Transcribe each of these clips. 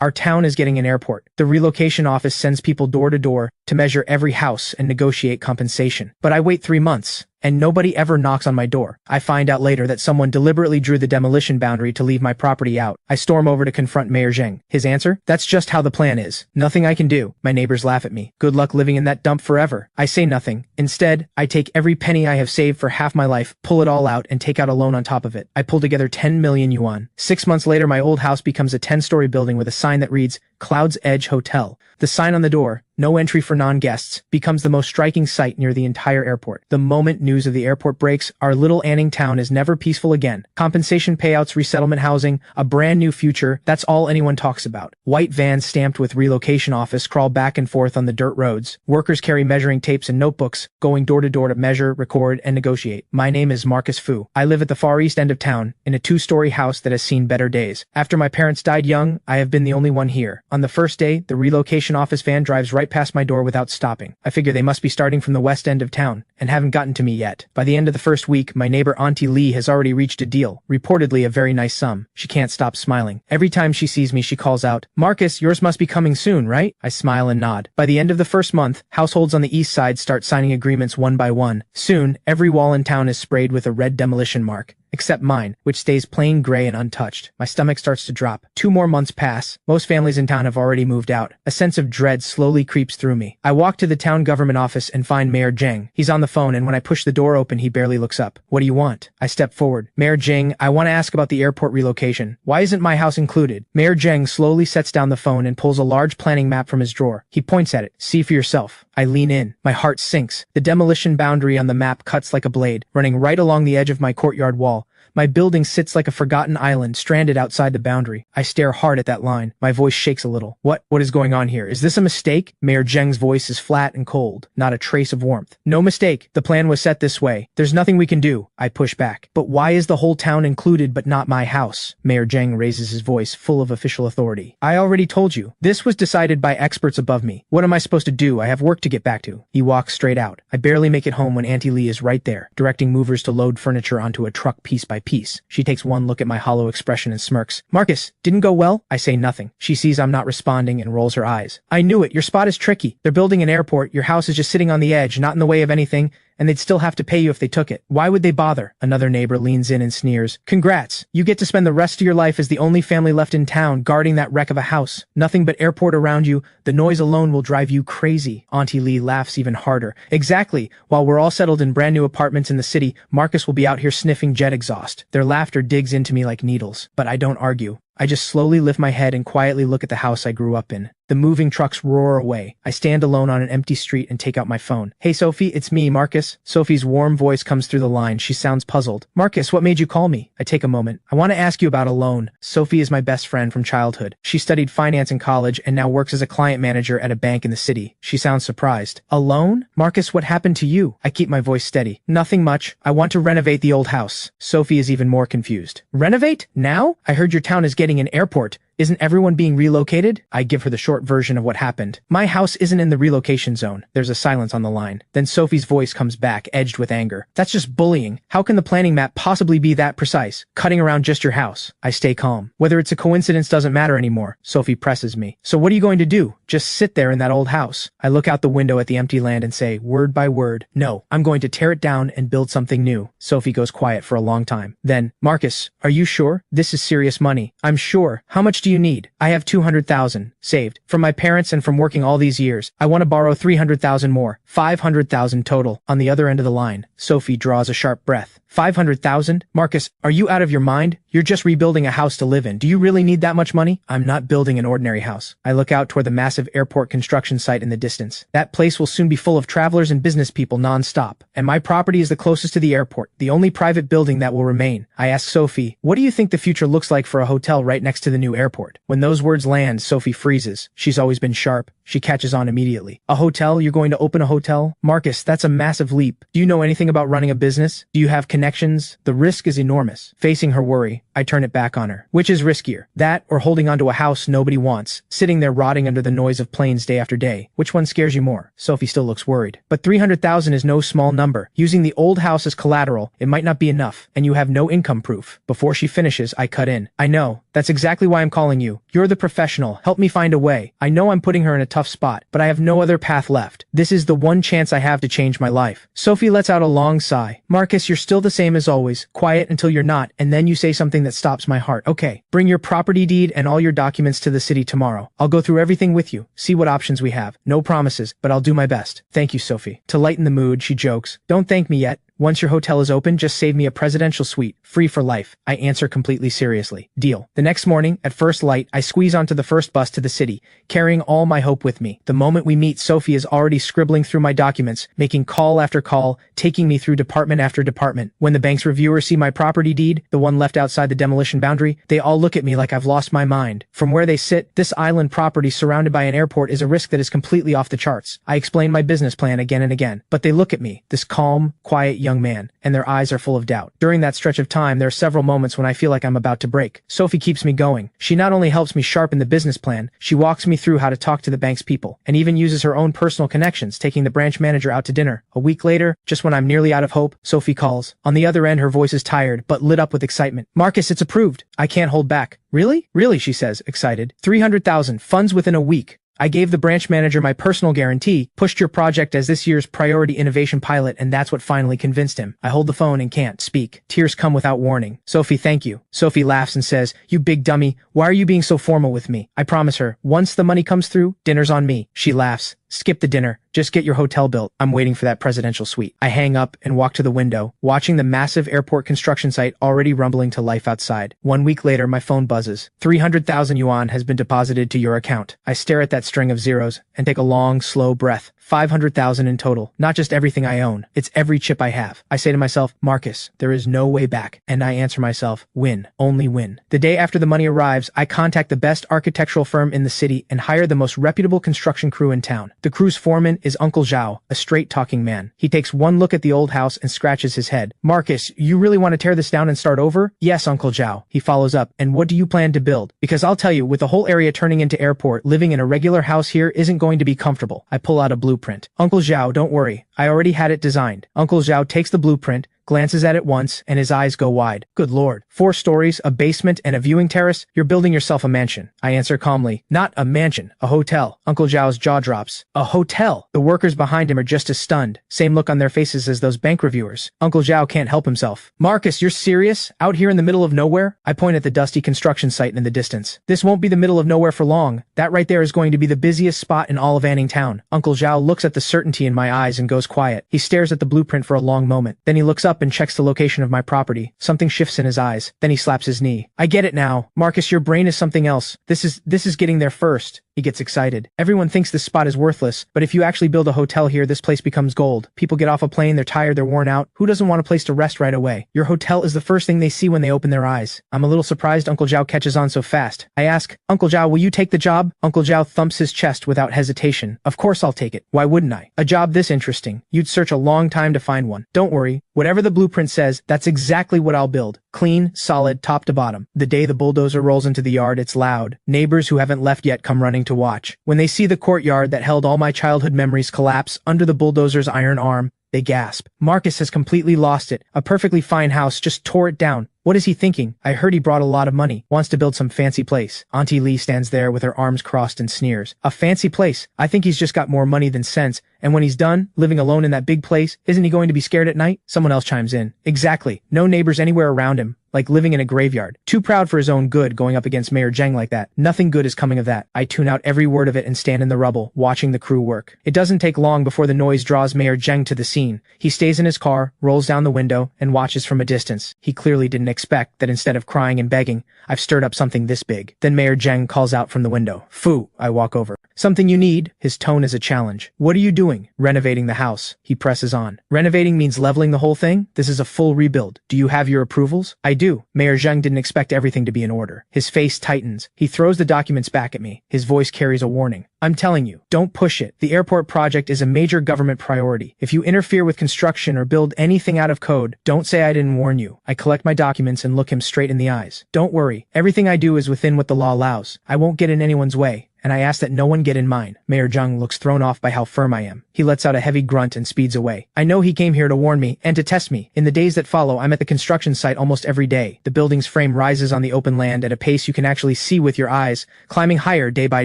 Our town is getting an airport. The relocation office sends people door to door to measure every house and negotiate compensation. But I wait 3 months, and nobody ever knocks on my door. I find out later that someone deliberately drew the demolition boundary to leave my property out. I storm over to confront Mayor Zheng. His answer? That's just how the plan is. Nothing I can do. My neighbors laugh at me. Good luck living in that dump forever. I say nothing. Instead, I take every penny I have saved for half my life, pull it all out, and take out a loan on top of it. I pull together 10 million yuan. 6 months later, my old house becomes a 10-story building with a sign that reads, Cloud's Edge Hotel. The sign on the door, no entry for non-guests, becomes the most striking sight near the entire airport. The moment news of the airport breaks, our little Anning town is never peaceful again. Compensation payouts, resettlement housing, a brand new future, that's all anyone talks about. White vans stamped with relocation office crawl back and forth on the dirt roads. Workers carry measuring tapes and notebooks, going door to door to measure, record, and negotiate. My name is Marcus Fu. I live at the far east end of town, in a 2-story house that has seen better days. After my parents died young, I have been the only one here. On the first day, the relocation office van drives right past my door without stopping. I figure they must be starting from the west end of town, and haven't gotten to me yet. By the end of the first week, my neighbor Auntie Lee has already reached a deal, reportedly a very nice sum. She can't stop smiling. Every time she sees me, she calls out, Marcus, yours must be coming soon, right? I smile and nod. By the end of the first month, households on the east side start signing agreements one by one. Soon, every wall in town is sprayed with a red demolition mark. Except mine, which stays plain gray and untouched. My stomach starts to drop. 2 more months pass. Most families in town have already moved out. A sense of dread slowly creeps through me. I walk to the town government office and find Mayor Zheng. He's on the phone, and when I push the door open, he barely looks up. What do you want? I step forward. Mayor Zheng, I want to ask about the airport relocation. Why isn't my house included? Mayor Zheng slowly sets down the phone and pulls a large planning map from his drawer. He points at it. See for yourself. I lean in. My heart sinks. The demolition boundary on the map cuts like a blade, running right along the edge of my courtyard wall. My building sits like a forgotten island, stranded outside the boundary. I stare hard at that line. My voice shakes a little. What is going on here? Is this a mistake? Mayor Zheng's voice is flat and cold, not a trace of warmth. No mistake. The plan was set this way. There's nothing we can do. I push back. But why is the whole town included but not my house? Mayor Zheng raises his voice, full of official authority. I already told you. This was decided by experts above me. What am I supposed to do? I have work to get back to. He walks straight out. I barely make it home when Auntie Lee is right there, directing movers to load furniture onto a truck piece by piece. She takes one look at my hollow expression and smirks. Marcus, didn't go well? I say nothing. She sees I'm not responding and rolls her eyes. I knew it. Your spot is tricky. They're building an airport. Your house is just sitting on the edge, not in the way of anything, and they'd still have to pay you if they took it. Why would they bother? Another neighbor leans in and sneers. Congrats. You get to spend the rest of your life as the only family left in town guarding that wreck of a house. Nothing but airport around you. The noise alone will drive you crazy. Auntie Lee laughs even harder. Exactly. While we're all settled in brand new apartments in the city, Marcus will be out here sniffing jet exhaust. Their laughter digs into me like needles. But I don't argue. I just slowly lift my head and quietly look at the house I grew up in. The moving trucks roar away. I stand alone on an empty street and take out my phone. Hey Sophie, it's me, Marcus. Sophie's warm voice comes through the line. She sounds puzzled. Marcus, what made you call me? I take a moment. I want to ask you about a loan. Sophie is my best friend from childhood. She studied finance in college and now works as a client manager at a bank in the city. She sounds surprised. A loan? Marcus, what happened to you? I keep my voice steady. Nothing much. I want to renovate the old house. Sophie is even more confused. Renovate? Now? I heard your town is getting an airport. Isn't everyone being relocated? I give her the short version of what happened. My house isn't in the relocation zone. There's a silence on the line. Then Sophie's voice comes back, edged with anger. That's just bullying. How can the planning map possibly be that precise? Cutting around just your house. I stay calm. Whether it's a coincidence doesn't matter anymore. Sophie presses me. So what are you going to do? Just sit there in that old house? I look out the window at the empty land and say, word by word, no, I'm going to tear it down and build something new. Sophie goes quiet for a long time. Then, Marcus, are you sure? This is serious money. I'm sure. How much do you need? I have 200,000 saved from my parents and from working all these years. I want to borrow 300,000 more, 500,000 total. On the other end of the line, Sophie draws a sharp breath. 500,000? Marcus, are you out of your mind? You're just rebuilding a house to live in. Do you really need that much money? I'm not building an ordinary house. I look out toward the massive airport construction site in the distance. That place will soon be full of travelers and business people non-stop. And my property is the closest to the airport, the only private building that will remain. I ask Sophie, what do you think the future looks like for a hotel right next to the new airport? When those words land, Sophie freezes. She's always been sharp. She catches on immediately. A hotel? You're going to open a hotel? Marcus, that's a massive leap. Do you know anything about running a business? Do you have connections? The risk is enormous. Facing her worry, I turn it back on her. Which is riskier? That or holding onto a house nobody wants, sitting there rotting under the noise of planes day after day? Which one scares you more? Sophie still looks worried. But 300,000 is no small number. Using the old house as collateral, it might not be enough, and you have no income proof. Before she finishes, I cut in. I know. That's exactly why I'm calling you. You're the professional. Help me find a way. I know I'm putting her in a tough spot, but I have no other path left. This is the one chance I have to change my life. Sophie lets out a long sigh. Marcus, you're still the same as always, quiet until you're not, and then you say something that stops my heart. Okay, bring your property deed and all your documents to the city tomorrow. I'll go through everything with you, see what options we have. No promises, but I'll do my best. Thank you, Sophie. To lighten the mood, she jokes. Don't thank me yet. Once your hotel is open, just save me a presidential suite, free for life. I answer completely seriously. Deal. The next morning, at first light, I squeeze onto the first bus to the city, carrying all my hope with me. The moment we meet, Sophie is already scribbling through my documents, making call after call, taking me through department after department. When the bank's reviewers see my property deed, the one left outside the demolition boundary, they all look at me like I've lost my mind. From where they sit, this island property surrounded by an airport is a risk that is completely off the charts. I explain my business plan again and again, but they look at me, this calm, quiet young man, and their eyes are full of doubt. During that stretch of time, there are several moments when I feel like I'm about to break. Sophie keeps me going. She not only helps me sharpen the business plan, she walks me through how to talk to the bank's people, and even uses her own personal connections, taking the branch manager out to dinner. A week later, just when I'm nearly out of hope, Sophie calls. On the other end, her voice is tired, but lit up with excitement. Marcus, it's approved. I can't hold back. Really? Really, she says, excited. 300,000, funds within a week. I gave the branch manager my personal guarantee, pushed your project as this year's priority innovation pilot, and that's what finally convinced him. I hold the phone and can't speak. Tears come without warning. Sophie, thank you. Sophie laughs and says, you big dummy, why are you being so formal with me? I promise her, once the money comes through, dinner's on me. She laughs. Skip the dinner. Just get your hotel built. I'm waiting for that presidential suite. I hang up and walk to the window, watching the massive airport construction site already rumbling to life outside. 1 week later, my phone buzzes. 300,000 yuan has been deposited to your account. I stare at that string of zeros and take a long, slow breath. 500,000 in total. Not just everything I own. It's every chip I have. I say to myself, Marcus, there is no way back. And I answer myself, win. Only win. The day after the money arrives, I contact the best architectural firm in the city and hire the most reputable construction crew in town. The crew's foreman is Uncle Zhao, a straight-talking man. He takes one look at the old house and scratches his head. Marcus, you really want to tear this down and start over? Yes, Uncle Zhao. He follows up. And what do you plan to build? Because I'll tell you, with the whole area turning into airport, living in a regular house here isn't going to be comfortable. I pull out a blueprint. Uncle Zhao, don't worry. I already had it designed. Uncle Zhao takes the blueprint, glances at it once, and his eyes go wide. Good lord. 4 stories, a basement, and a viewing terrace? You're building yourself a mansion. I answer calmly. Not a mansion, a hotel. Uncle Zhao's jaw drops. A hotel? The workers behind him are just as stunned. Same look on their faces as those bank reviewers. Uncle Zhao can't help himself. Marcus, you're serious? Out here in the middle of nowhere? I point at the dusty construction site in the distance. This won't be the middle of nowhere for long. That right there is going to be the busiest spot in all of Anning Town. Uncle Zhao looks at the certainty in my eyes and goes quiet. He stares at the blueprint for a long moment. Then he looks up and checks the location of my property. Something shifts in his eyes. Then he slaps his knee. I get it now. Marcus, your brain is something else. This is getting there first. He gets excited. Everyone thinks this spot is worthless, but if you actually build a hotel here, this place becomes gold. People get off a plane, they're tired, they're worn out. Who doesn't want a place to rest right away? Your hotel is the first thing they see when they open their eyes. I'm a little surprised Uncle Zhao catches on so fast. I ask, Uncle Zhao, will you take the job? Uncle Zhao thumps his chest without hesitation. Of course I'll take it. Why wouldn't I? A job this interesting. You'd search a long time to find one. Don't worry. Whatever the blueprint says, that's exactly what I'll build. Clean, solid, top to bottom. The day the bulldozer rolls into the yard, it's loud. Neighbors who haven't left yet come running to watch. When they see the courtyard that held all my childhood memories collapse under the bulldozer's iron arm, they gasp. Marcus has completely lost it. A perfectly fine house just tore it down. What is he thinking? I heard he brought a lot of money. Wants to build some fancy place. Auntie Lee stands there with her arms crossed and sneers. A fancy place? I think he's just got more money than sense. And when he's done, living alone in that big place, isn't he going to be scared at night? Someone else chimes in. Exactly. No neighbors anywhere around him. Like living in a graveyard. Too proud for his own good going up against Mayor Zheng like that. Nothing good is coming of that. I tune out every word of it and stand in the rubble, watching the crew work. It doesn't take long before the noise draws Mayor Zheng to the scene. He stays in his car, rolls down the window, and watches from a distance. He clearly didn't expect that instead of crying and begging, I've stirred up something this big. Then Mayor Zheng calls out from the window. Fu, I walk over. Something you need? His tone is a challenge. What are you doing? Renovating the house. He presses on. Renovating means leveling the whole thing? This is a full rebuild. Do you have your approvals? I do. Mayor Zheng didn't expect everything to be in order. His face tightens. He throws the documents back at me. His voice carries a warning. I'm telling you, don't push it. The airport project is a major government priority. If you interfere with construction or build anything out of code, don't say I didn't warn you. I collect my documents and look him straight in the eyes. Don't worry. Everything I do is within what the law allows. I won't get in anyone's way. and I ask that no one get in mine. Mayor Zheng looks thrown off by how firm I am. He lets out a heavy grunt and speeds away. I know he came here to warn me and to test me. In the days that follow, I'm at the construction site almost every day. The building's frame rises on the open land at a pace you can actually see with your eyes, climbing higher day by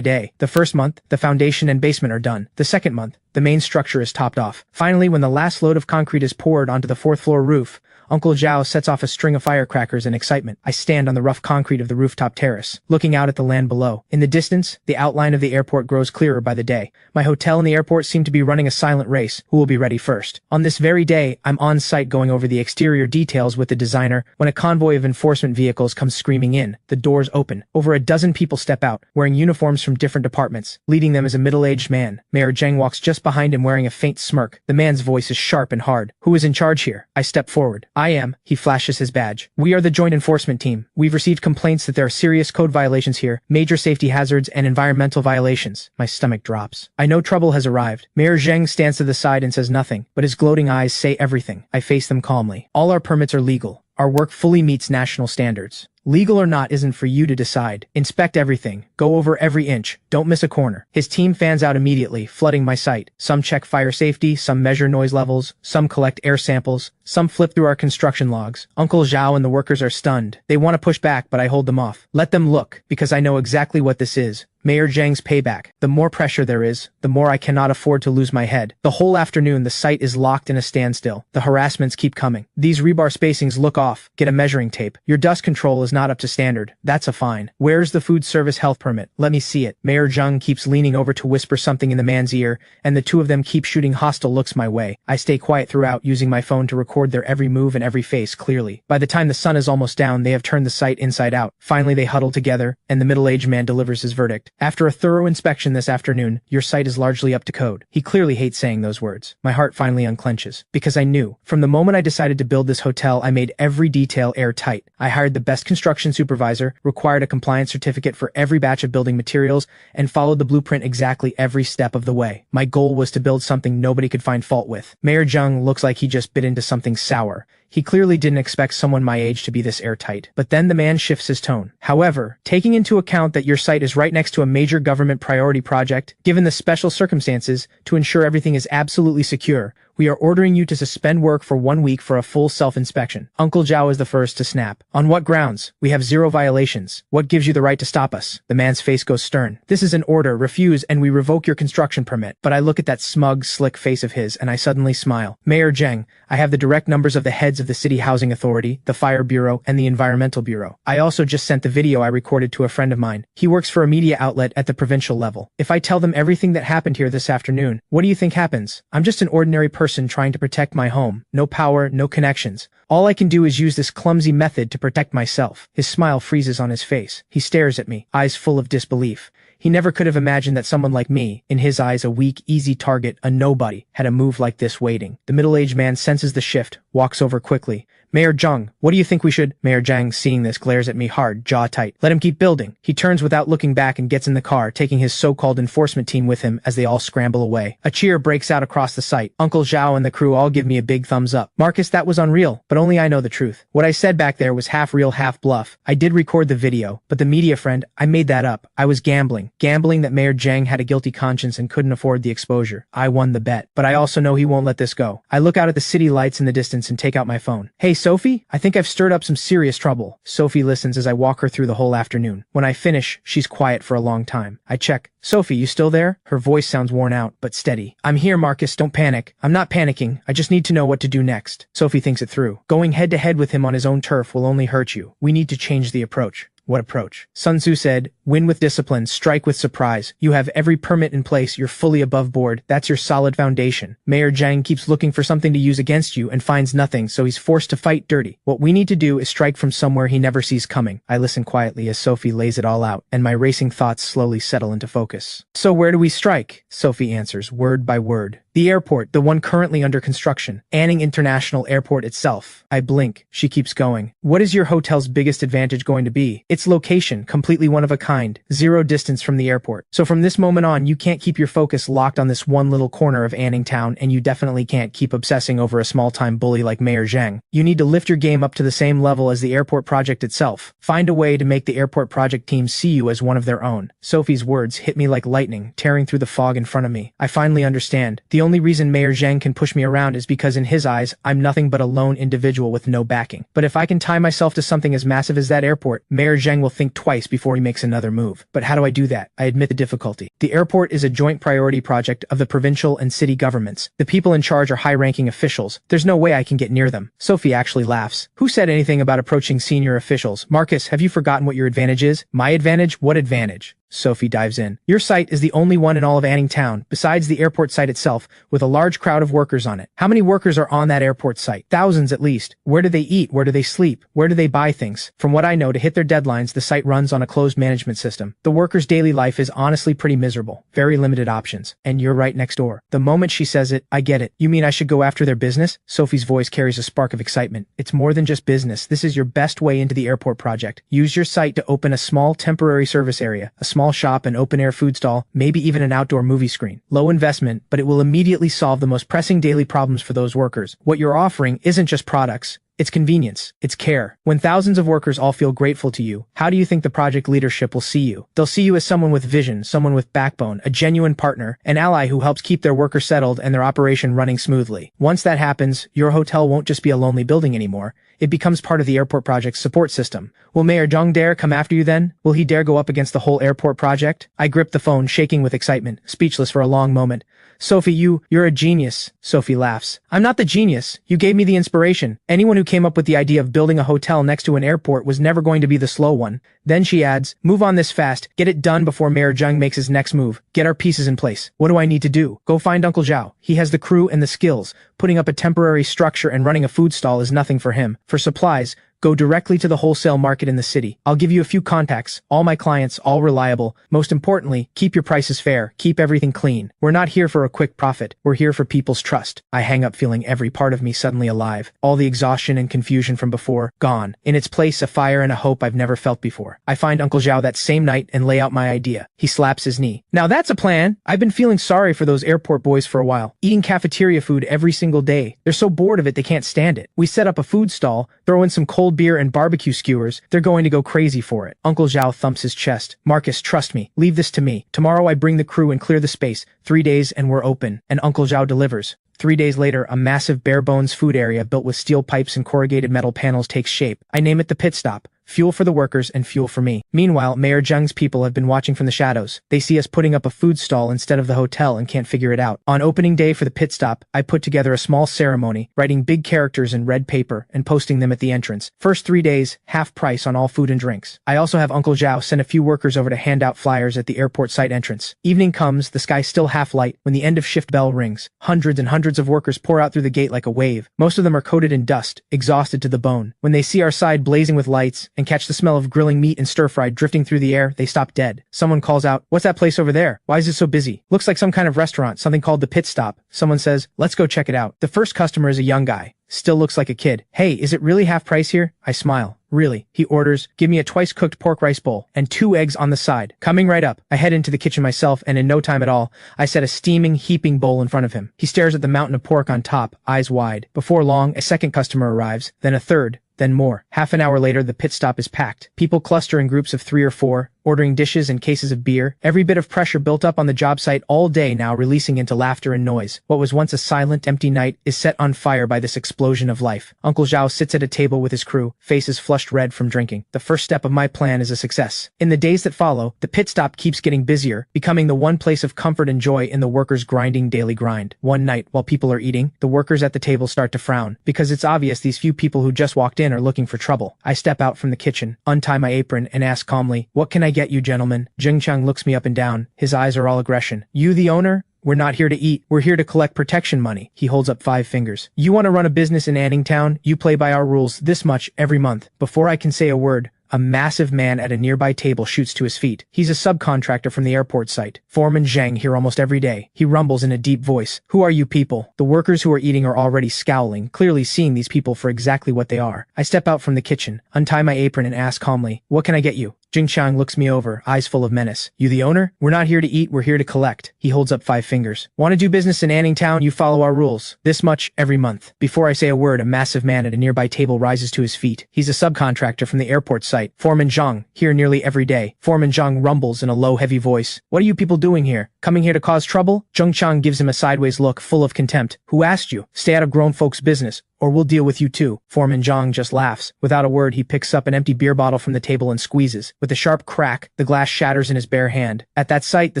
day. The first month, the foundation and basement are done. The second month, the main structure is topped off. Finally, when the last load of concrete is poured onto the fourth-floor roof, Uncle Zhao sets off a string of firecrackers in excitement. I stand on the rough concrete of the rooftop terrace, looking out at the land below. In the distance, the outline of the airport grows clearer by the day. My hotel and the airport seem to be running a silent race. Who will be ready first? On this very day, I'm on site going over the exterior details with the designer when a convoy of enforcement vehicles comes screaming in. The doors open. Over a dozen people step out, wearing uniforms from different departments. Leading them is a middle-aged man. Mayor Zheng walks just behind him wearing a faint smirk. The man's voice is sharp and hard. Who is in charge here? I step forward. I am. He flashes his badge. We are the Joint Enforcement Team. We've received complaints that there are serious code violations here, major safety hazards, and environmental violations. My stomach drops. I know trouble has arrived. Mayor Zheng stands to the side and says nothing, but his gloating eyes say everything. I face them calmly. All our permits are legal. Our work fully meets national standards. Legal or not isn't for you to decide. Inspect everything. Go over every inch. Don't miss a corner. His team fans out immediately, flooding my site. Some check fire safety, some measure noise levels, some collect air samples, some flip through our construction logs. Uncle Zhao and the workers are stunned. They want to push back, but I hold them off. Let them look, because I know exactly what this is. Mayor Zheng's payback. The more pressure there is, the more I cannot afford to lose my head. The whole afternoon, the site is locked in a standstill. The harassments keep coming. These rebar spacings look off. Get a measuring tape. Your dust control is not up to standard. That's a fine. Where's the food service health permit? Let me see it. Mayor Zheng keeps leaning over to whisper something in the man's ear, and the two of them keep shooting hostile looks my way. I stay quiet throughout, using my phone to record their every move and every face clearly. By the time the sun is almost down, they have turned the site inside out. Finally, they huddle together, and the middle-aged man delivers his verdict. After a thorough inspection this afternoon, your site is largely up to code. He clearly hates saying those words. My heart finally unclenches, because I knew. From the moment I decided to build this hotel, I made every detail airtight. I hired the best construction supervisor, required a compliance certificate for every batch of building materials, and followed the blueprint exactly every step of the way. My goal was to build something nobody could find fault with. Mayor Zheng looks like he just bit into something sour. He clearly didn't expect someone my age to be this airtight. But then the man shifts his tone. However, taking into account that your site is right next to a major government priority project, given the special circumstances, to ensure everything is absolutely secure, we are ordering you to suspend work for 1 week for a full self-inspection. Uncle Zhao is the first to snap. On what grounds? We have 0 violations. What gives you the right to stop us? The man's face goes stern. This is an order. Refuse and we revoke your construction permit. But I look at that smug, slick face of his and I suddenly smile. Mayor Zheng, I have the direct numbers of the heads of the City Housing Authority, the Fire Bureau, and the Environmental Bureau. I also just sent the video I recorded to a friend of mine. He works for a media outlet at the provincial level. If I tell them everything that happened here this afternoon, what do you think happens? I'm just an ordinary person trying to protect my home. No power, no connections. All I can do is use this clumsy method to protect myself. His smile freezes on his face. He stares at me, eyes full of disbelief. He never could have imagined that someone like me, in his eyes a weak, easy target, a nobody, had a move like this waiting. The middle-aged man senses the shift, walks over quickly. Mayor Zheng, what do you think we should? Mayor Zheng, seeing this, glares at me hard, jaw tight. Let him keep building. He turns without looking back and gets in the car, taking his so-called enforcement team with him as they all scramble away. A cheer breaks out across the site. Uncle Zhao and the crew all give me a big thumbs up. Marcus, that was unreal, but only I know the truth. What I said back there was half real, half bluff. I did record the video, but the media friend, I made that up. I was gambling. Gambling that Mayor Zheng had a guilty conscience and couldn't afford the exposure. I won the bet, but I also know he won't let this go. I look out at the city lights in the distance and take out my phone. Hey, Sophie? I think I've stirred up some serious trouble. Sophie listens as I walk her through the whole afternoon. When I finish, she's quiet for a long time. I check. Sophie, you still there? Her voice sounds worn out, but steady. I'm here, Marcus, don't panic. I'm not panicking. I just need to know what to do next. Sophie thinks it through. Going head to head with him on his own turf will only hurt you. We need to change the approach. What approach? Sun Tzu said, win with discipline, strike with surprise. You have every permit in place, you're fully above board. That's your solid foundation. Mayor Zheng keeps looking for something to use against you and finds nothing, so he's forced to fight dirty. What we need to do is strike from somewhere he never sees coming. I listen quietly as Sophie lays it all out, and my racing thoughts slowly settle into focus. So where do we strike? Sophie answers, word by word. The airport, the one currently under construction. Anning International Airport itself. I blink. She keeps going. What is your hotel's biggest advantage going to be? Its location, completely one of a kind. kind, zero distance from the airport. So from this moment on, you can't keep your focus locked on this one little corner of Anning Town, and you definitely can't keep obsessing over a small-time bully like Mayor Zhang. You need to lift your game up to the same level as the airport project itself. Find a way to make the airport project team see you as one of their own. Sophie's words hit me like lightning, tearing through the fog in front of me. I finally understand. The only reason Mayor Zhang can push me around is because in his eyes, I'm nothing but a lone individual with no backing. But if I can tie myself to something as massive as that airport, Mayor Zhang will think twice before he makes another move. But how do I do that? I admit the difficulty. The airport is a joint priority project of the provincial and city governments. The people in charge are high-ranking officials. There's no way I can get near them. Sophie actually laughs. Who said anything about approaching senior officials? Marcus, have you forgotten what your advantage is? My advantage? What advantage? Sophie dives in. Your site is the only one in all of Anning Town, besides the airport site itself, with a large crowd of workers on it. How many workers are on that airport site? Thousands at least. Where do they eat? Where do they sleep? Where do they buy things? From what I know, to hit their deadlines, the site runs on a closed management system. The workers' daily life is honestly pretty miserable. Very limited options. And you're right next door. The moment she says it, I get it. You mean I should go after their business? Sophie's voice carries a spark of excitement. It's more than just business. This is your best way into the airport project. Use your site to open a small temporary service area, a small shop, an open-air food stall, maybe even an outdoor movie screen. Low investment, but it will immediately solve the most pressing daily problems for those workers. What you're offering isn't just products. It's convenience. It's care. When thousands of workers all feel grateful to you, how do you think the project leadership will see you? They'll see you as someone with vision, someone with backbone, a genuine partner, an ally who helps keep their workers settled and their operation running smoothly. Once that happens, your hotel won't just be a lonely building anymore. It becomes part of the airport project's support system. Will Mayor Zhang dare come after you then? Will he dare go up against the whole airport project? I gripped the phone, shaking with excitement, speechless for a long moment. Sophie, you're a genius. Sophie laughs. I'm not the genius. You gave me the inspiration. Anyone who came up with the idea of building a hotel next to an airport was never going to be the slow one. Then she adds, move on this fast. Get it done before Mayor Zhang makes his next move. Get our pieces in place. What do I need to do? Go find Uncle Zhao. He has the crew and the skills. Putting up a temporary structure and running a food stall is nothing for him. For supplies, go directly to the wholesale market in the city. I'll give you a few contacts, all my clients, all reliable. Most importantly, keep your prices fair, keep everything clean. We're not here for a quick profit, we're here for people's trust. I hang up feeling every part of me suddenly alive. All the exhaustion and confusion from before, gone. In its place, a fire and a hope I've never felt before. I find Uncle Zhao that same night and lay out my idea. He slaps his knee. Now that's a plan! I've been feeling sorry for those airport boys for a while. Eating cafeteria food every single day. They're so bored of it they can't stand it. We set up a food stall, throw in some cold beer and barbecue skewers. They're going to go crazy for it. Uncle Zhao thumps his chest. Marcus, trust me. Leave this to me. Tomorrow I bring the crew and clear the space. 3 days and we're open. And Uncle Zhao delivers. 3 days later, a massive bare-bones food area built with steel pipes and corrugated metal panels takes shape. I name it the pit stop. Fuel for the workers and fuel for me. Meanwhile, Mayor Zhang's people have been watching from the shadows. They see us putting up a food stall instead of the hotel and can't figure it out. On opening day for the pit stop, I put together a small ceremony, writing big characters in red paper and posting them at the entrance. First 3 days, half price on all food and drinks. I also have Uncle Zhao send a few workers over to hand out flyers at the airport site entrance. Evening comes, the sky still half light, when the end of shift bell rings. Hundreds and hundreds of workers pour out through the gate like a wave. Most of them are coated in dust, exhausted to the bone. When they see our side blazing with lights and catch the smell of grilling meat and stir-fried drifting through the air, they stop dead. Someone calls out, "What's that place over there? Why is it so busy? Looks like some kind of restaurant, something called the Pit Stop." Someone says, "Let's go check it out." The first customer is a young guy. Still looks like a kid. "Hey, is it really half price here?" I smile. "Really?" He orders, "Give me a twice-cooked pork rice bowl, and 2 eggs on the side." "Coming right up." I head into the kitchen myself, and in no time at all, I set a steaming, heaping bowl in front of him. He stares at the mountain of pork on top, eyes wide. Before long, a second customer arrives, then a third, then more. Half an hour later, the pit stop is packed. People cluster in groups of 3 or 4, ordering dishes and cases of beer. Every bit of pressure built up on the job site all day now releasing into laughter and noise. What was once a silent, empty night is set on fire by this explosion of life. Uncle Zhao sits at a table with his crew, faces flushed red from drinking. The first step of my plan is a success. In the days that follow, the pit stop keeps getting busier, becoming the one place of comfort and joy in the workers' grinding daily grind. One night, while people are eating, the workers at the table start to frown, because it's obvious these few people who just walked in are looking for trouble. I step out from the kitchen, untie my apron, and ask calmly, "What can I get you gentlemen?" Jing Chang looks me up and down. His eyes are all aggression. "You the owner? We're not here to eat. We're here to collect protection money." He holds up 5 fingers. "You want to run a business in Anning Town? You play by our rules, this much every month." Before I can say a word, a massive man at a nearby table shoots to his feet. He's a subcontractor from the airport site. Foreman Zhang here almost every day. He rumbles in a deep voice. "Who are you people?" The workers who are eating are already scowling, clearly seeing these people for exactly what they are. I step out from the kitchen, untie my apron and ask calmly, "What can I get you?" Jing Chang looks me over, eyes full of menace. You the owner? We're not here to eat, we're here to collect. He holds up 5 fingers. Want to do business in Anning Town? You follow our rules. This much every month. Before I say a word, a massive man at a nearby table rises to his feet. He's a subcontractor from the airport site. Foreman Zhang, here nearly every day. Foreman Zhang rumbles in a low, heavy voice. What are you people doing here? Coming here to cause trouble? Zhang Chang gives him a sideways look full of contempt. Who asked you? Stay out of grown folks' business, or we'll deal with you too. Foreman Zhang just laughs. Without a word, he picks up an empty beer bottle from the table and squeezes. With a sharp crack, the glass shatters in his bare hand. At that sight, the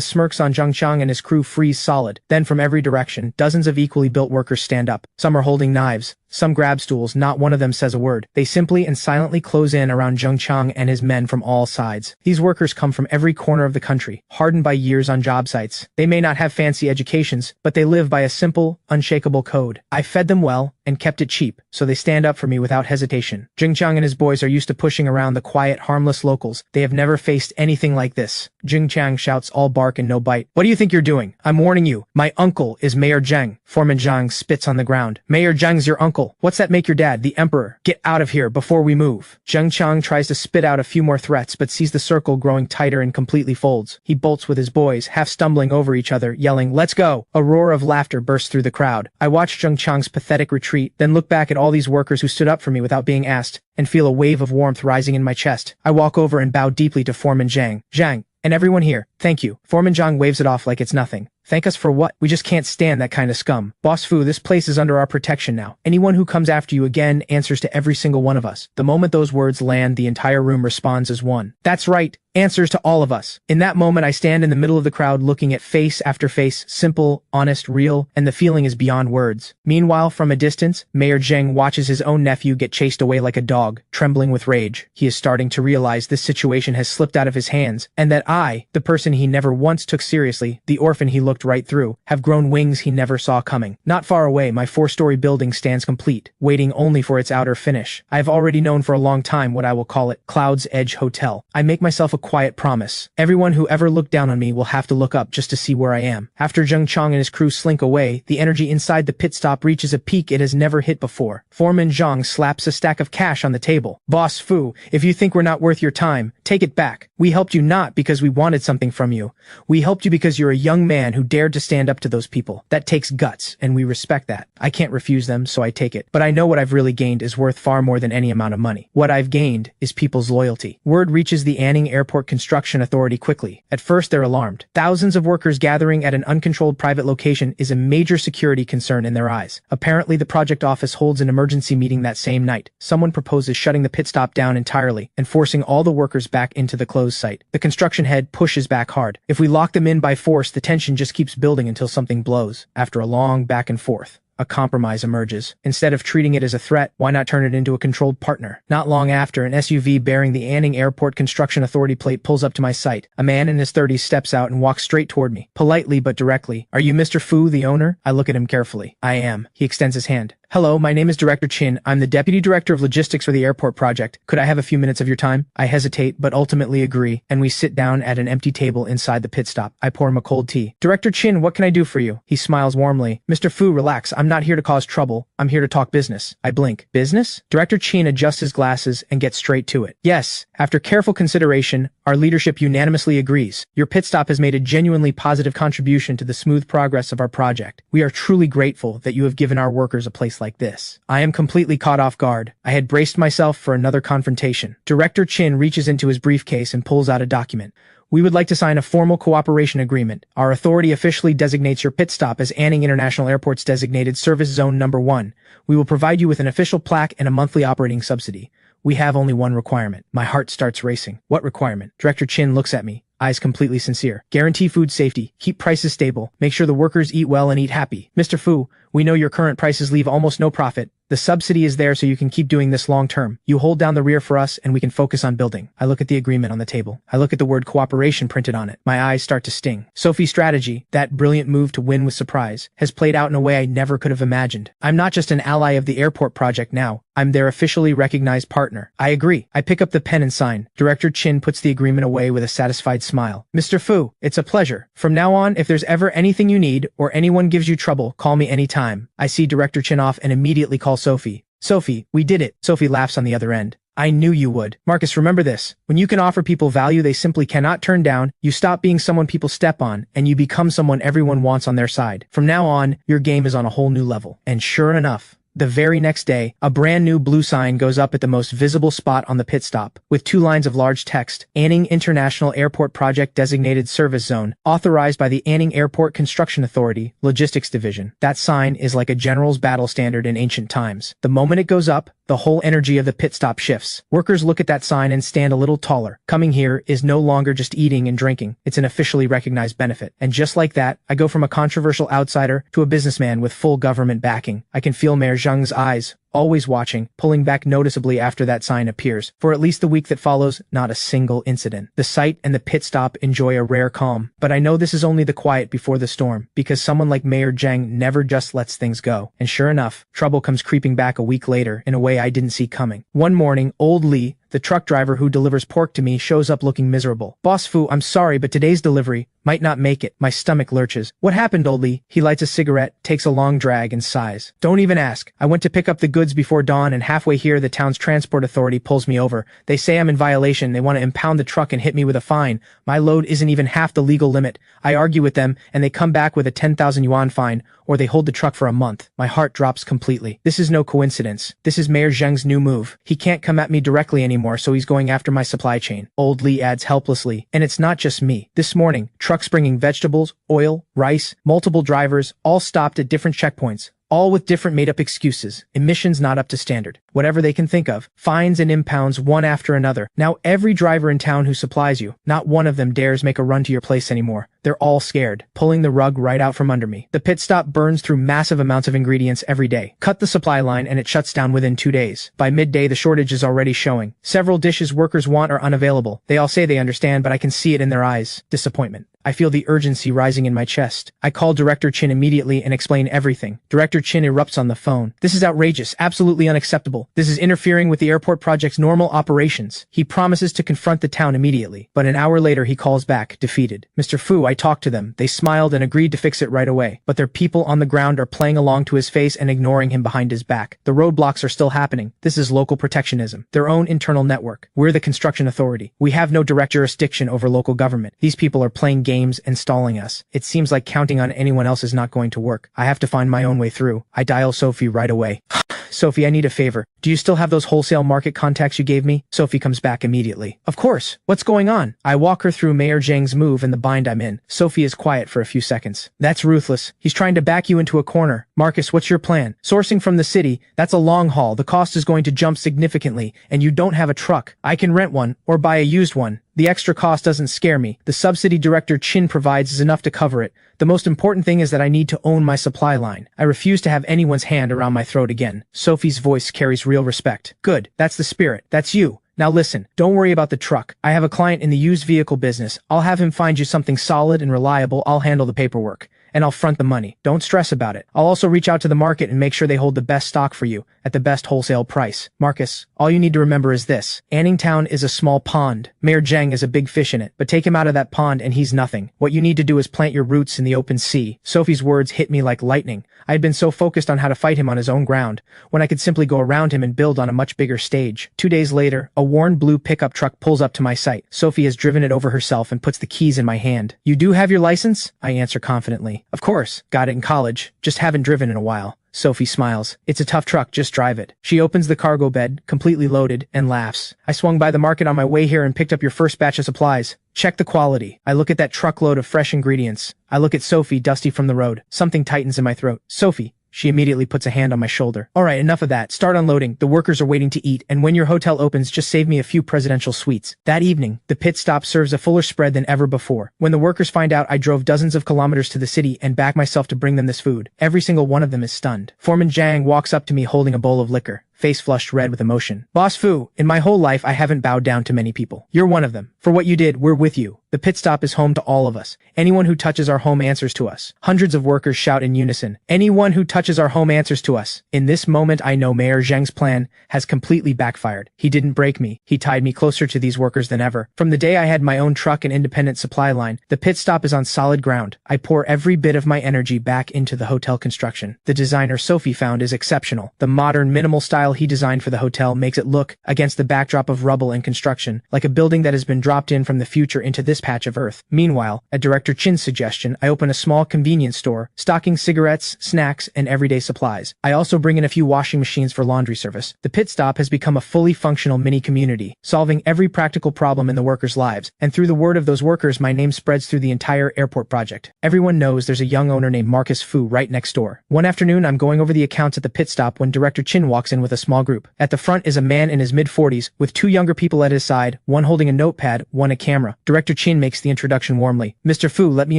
smirks on Zhang Chang and his crew freeze solid. Then from every direction, dozens of equally built workers stand up. Some are holding knives. Some grab stools, not one of them says a word. They simply and silently close in around Zhang Chang and his men from all sides. These workers come from every corner of the country, hardened by years on job sites. They may not have fancy educations, but they live by a simple, unshakable code. I fed them well and kept it cheap, so they stand up for me without hesitation. Jing Chang and his boys are used to pushing around the quiet, harmless locals. They have never faced anything like this. Jing Chang shouts, all bark and no bite. What do you think you're doing? I'm warning you. My uncle is Mayor Zheng. Foreman Zhang spits on the ground. Mayor Zheng's your uncle. What's that make your dad, the emperor? Get out of here before we move. Zheng Chang tries to spit out a few more threats, but sees the circle growing tighter and completely folds. He bolts with his boys, half stumbling over each other, yelling, let's go. A roar of laughter bursts through the crowd. I watch Zheng Chang's pathetic retreat, then look back at all these workers who stood up for me without being asked, and feel a wave of warmth rising in my chest. I walk over and bow deeply to Foreman Zhang. Zhang, and everyone here, thank you. Foreman Zhang waves it off like it's nothing. Thank us for what? We just can't stand that kind of scum. Boss Fu, this place is under our protection now. Anyone who comes after you again answers to every single one of us. The moment those words land, the entire room responds as one. That's right. Answers to all of us. In that moment, I stand in the middle of the crowd looking at face after face, simple, honest, real, and the feeling is beyond words. Meanwhile, from a distance, Mayor Zheng watches his own nephew get chased away like a dog, trembling with rage. He is starting to realize this situation has slipped out of his hands, and that I, the person he never once took seriously, the orphan he looked right through, have grown wings he never saw coming. Not far away, my 4-story building stands complete, waiting only for its outer finish. I have already known for a long time what I will call it, Cloud's Edge Hotel. I make myself a quiet promise. Everyone who ever looked down on me will have to look up just to see where I am. After Zheng Chang and his crew slink away, the energy inside the pit stop reaches a peak it has never hit before. Foreman Zhang slaps a stack of cash on the table. Boss Fu, if you think we're not worth your time, take it back. We helped you not because we wanted something from you. We helped you because you're a young man who dared to stand up to those people. That takes guts, and we respect that. I can't refuse them, so I take it. But I know what I've really gained is worth far more than any amount of money. What I've gained is people's loyalty. Word reaches the Anning Airport Construction Authority quickly. At first, they're alarmed. Thousands of workers gathering at an uncontrolled private location is a major security concern in their eyes. Apparently, the project office holds an emergency meeting that same night. Someone proposes shutting the pit stop down entirely and forcing all the workers back into the closed site. The construction head pushes back hard. If we lock them in by force, the tension just keeps building until something blows. After a long back and forth, a compromise emerges. Instead of treating it as a threat, why not turn it into a controlled partner? Not long after, an SUV bearing the Anning Airport Construction Authority plate pulls up to my site. A man in his 30s steps out and walks straight toward me, politely but directly. Are you Mr. Fu, the owner? I look at him carefully. I am. He extends his hand. Hello, my name is Director Chin. I'm the Deputy Director of Logistics for the airport project. Could I have a few minutes of your time? I hesitate, but ultimately agree, and we sit down at an empty table inside the pit stop. I pour him a cold tea. Director Chin, what can I do for you? He smiles warmly. Mr. Fu, relax. I'm not here to cause trouble. I'm here to talk business. I blink. Business? Director Chin adjusts his glasses and gets straight to it. Yes, after careful consideration, our leadership unanimously agrees. Your pit stop has made a genuinely positive contribution to the smooth progress of our project. We are truly grateful that you have given our workers a place like this. I am completely caught off guard. I had braced myself for another confrontation. Director Chin reaches into his briefcase and pulls out a document. We would like to sign a formal cooperation agreement. Our authority officially designates your pit stop as Anning International Airport's designated Service Zone Number 1. We will provide you with an official plaque and a monthly operating subsidy. We have only one requirement. My heart starts racing. What requirement? Director Chin looks at me, eyes completely sincere. Guarantee food safety, keep prices stable, make sure the workers eat well and eat happy. Mr. Fu, we know your current prices leave almost no profit. The subsidy is there so you can keep doing this long term. You hold down the rear for us and we can focus on building. I look at the agreement on the table. I look at the word cooperation printed on it. My eyes start to sting. Sophie's strategy, that brilliant move to win with surprise, has played out in a way I never could have imagined. I'm not just an ally of the airport project now. I'm their officially recognized partner. I agree. I pick up the pen and sign. Director Chin puts the agreement away with a satisfied smile. Mr. Fu, it's a pleasure. From now on, if there's ever anything you need or anyone gives you trouble, call me anytime. I see Director Chin off and immediately call Sophie. Sophie, we did it. Sophie laughs on the other end. I knew you would. Marcus, remember this. When you can offer people value they simply cannot turn down, you stop being someone people step on, and you become someone everyone wants on their side. From now on, your game is on a whole new level. And sure enough, the very next day, a brand new blue sign goes up at the most visible spot on the pit stop, with 2 lines of large text: Anning International Airport Project Designated Service Zone, authorized by the Anning Airport Construction Authority, Logistics Division. That sign is like a general's battle standard in ancient times. The moment it goes up, the whole energy of the pit stop shifts. Workers look at that sign and stand a little taller. Coming here is no longer just eating and drinking. It's an officially recognized benefit. And just like that, I go from a controversial outsider to a businessman with full government backing. I can feel Mayor Zheng's eyes, always watching, pulling back noticeably after that sign appears. For at least the week that follows, not a single incident. The site and the pit stop enjoy a rare calm. But I know this is only the quiet before the storm, because someone like Mayor Zheng never just lets things go. And sure enough, trouble comes creeping back a week later in a way I didn't see coming. One morning, old Lee, the truck driver who delivers pork to me, shows up looking miserable. Boss Fu, I'm sorry, but today's delivery might not make it. My stomach lurches. What happened, old Lee? He lights a cigarette, takes a long drag, and sighs. Don't even ask. I went to pick up the goods before dawn, and halfway here the town's transport authority pulls me over. They say I'm in violation. They want to impound the truck and hit me with a fine. My load isn't even half the legal limit. I argue with them, and they come back with a 10,000 yuan fine, or they hold the truck for a month. My heart drops completely. This is no coincidence. This is Mayor Zheng's new move. He can't come at me directly anymore, so he's going after my supply chain. Old Lee adds helplessly. And it's not just me. This morning, trucks bringing vegetables, oil, rice, multiple drivers, all stopped at different checkpoints, all with different made-up excuses. Emissions not up to standard. Whatever they can think of. Fines and impounds one after another. Now every driver in town who supplies you, not one of them dares make a run to your place anymore. They're all scared, pulling the rug right out from under me. The pit stop burns through massive amounts of ingredients every day. Cut the supply line and it shuts down within 2 days. By midday, the shortage is already showing. Several dishes workers want are unavailable. They all say they understand, but I can see it in their eyes. Disappointment. I feel the urgency rising in my chest. I call Director Chin immediately and explain everything. Director Chin erupts on the phone. This is outrageous, absolutely unacceptable. This is interfering with the airport project's normal operations. He promises to confront the town immediately, but an hour later he calls back, defeated. Mr. Fu, I talked to them. They smiled and agreed to fix it right away, but their people on the ground are playing along to his face and ignoring him behind his back. The roadblocks are still happening. This is local protectionism, their own internal network. We're the construction authority. We have no direct jurisdiction over local government. These people are playing games and stalling us. It seems like counting on anyone else is not going to work. I have to find my own way through. I dial Sophie right away. Sophie, I need a favor. Do you still have those wholesale market contacts you gave me? Sophie comes back immediately. Of course. What's going on? I walk her through Mayor Zheng's move and the bind I'm in. Sophie is quiet for a few seconds. That's ruthless. He's trying to back you into a corner. Marcus, what's your plan? Sourcing from the city, that's a long haul. The cost is going to jump significantly, and you don't have a truck. I can rent one, or buy a used one. The extra cost doesn't scare me. The subsidy Director Chin provides is enough to cover it. The most important thing is that I need to own my supply line. I refuse to have anyone's hand around my throat again. Sophie's voice carries real respect. Good. That's the spirit. That's you. Now listen, don't worry about the truck. I have a client in the used vehicle business. I'll have him find you something solid and reliable. I'll handle the paperwork. And I'll front the money. Don't stress about it. I'll also reach out to the market and make sure they hold the best stock for you, at the best wholesale price. Marcus, all you need to remember is this. Anning Town is a small pond. Mayor Zheng is a big fish in it, but take him out of that pond and he's nothing. What you need to do is plant your roots in the open sea. Sophie's words hit me like lightning. I had been so focused on how to fight him on his own ground, when I could simply go around him and build on a much bigger stage. 2 days later, a worn blue pickup truck pulls up to my site. Sophie has driven it over herself and puts the keys in my hand. You do have your license? I answer confidently. Of course. Got it in college. Just haven't driven in a while. Sophie smiles. It's a tough truck, just drive it. She opens the cargo bed, completely loaded, and laughs. I swung by the market on my way here and picked up your first batch of supplies. Check the quality. I look at that truckload of fresh ingredients. I look at Sophie, dusty from the road. Something tightens in my throat. Sophie. She immediately puts a hand on my shoulder. All right, enough of that. Start unloading. The workers are waiting to eat, and when your hotel opens, just save me a few presidential suites. That evening, the pit stop serves a fuller spread than ever before. When the workers find out I drove dozens of kilometers to the city and back myself to bring them this food, every single one of them is stunned. Foreman Zhang walks up to me holding a bowl of liquor, face flushed red with emotion. Boss Fu, in my whole life I haven't bowed down to many people. You're one of them. For what you did, we're with you. The pit stop is home to all of us. Anyone who touches our home answers to us. Hundreds of workers shout in unison. Anyone who touches our home answers to us. In this moment, I know Mayor Zheng's plan has completely backfired. He didn't break me. He tied me closer to these workers than ever. From the day I had my own truck and independent supply line, the pit stop is on solid ground. I pour every bit of my energy back into the hotel construction. The designer Sophie found is exceptional. The modern, minimal style style he designed for the hotel makes it look, against the backdrop of rubble and construction, like a building that has been dropped in from the future into this patch of earth. Meanwhile, at Director Chin's suggestion, I open a small convenience store, stocking cigarettes, snacks, and everyday supplies. I also bring in a few washing machines for laundry service. The pit stop has become a fully functional mini-community, solving every practical problem in the workers' lives, and through the word of those workers my name spreads through the entire airport project. Everyone knows there's a young owner named Marcus Fu right next door. One afternoon I'm going over the accounts at the pit stop when Director Chin walks in with a small group. At the front is a man in his mid-40s, with two younger people at his side, one holding a notepad, one a camera. Director Chin makes the introduction warmly. Mr. Fu, let me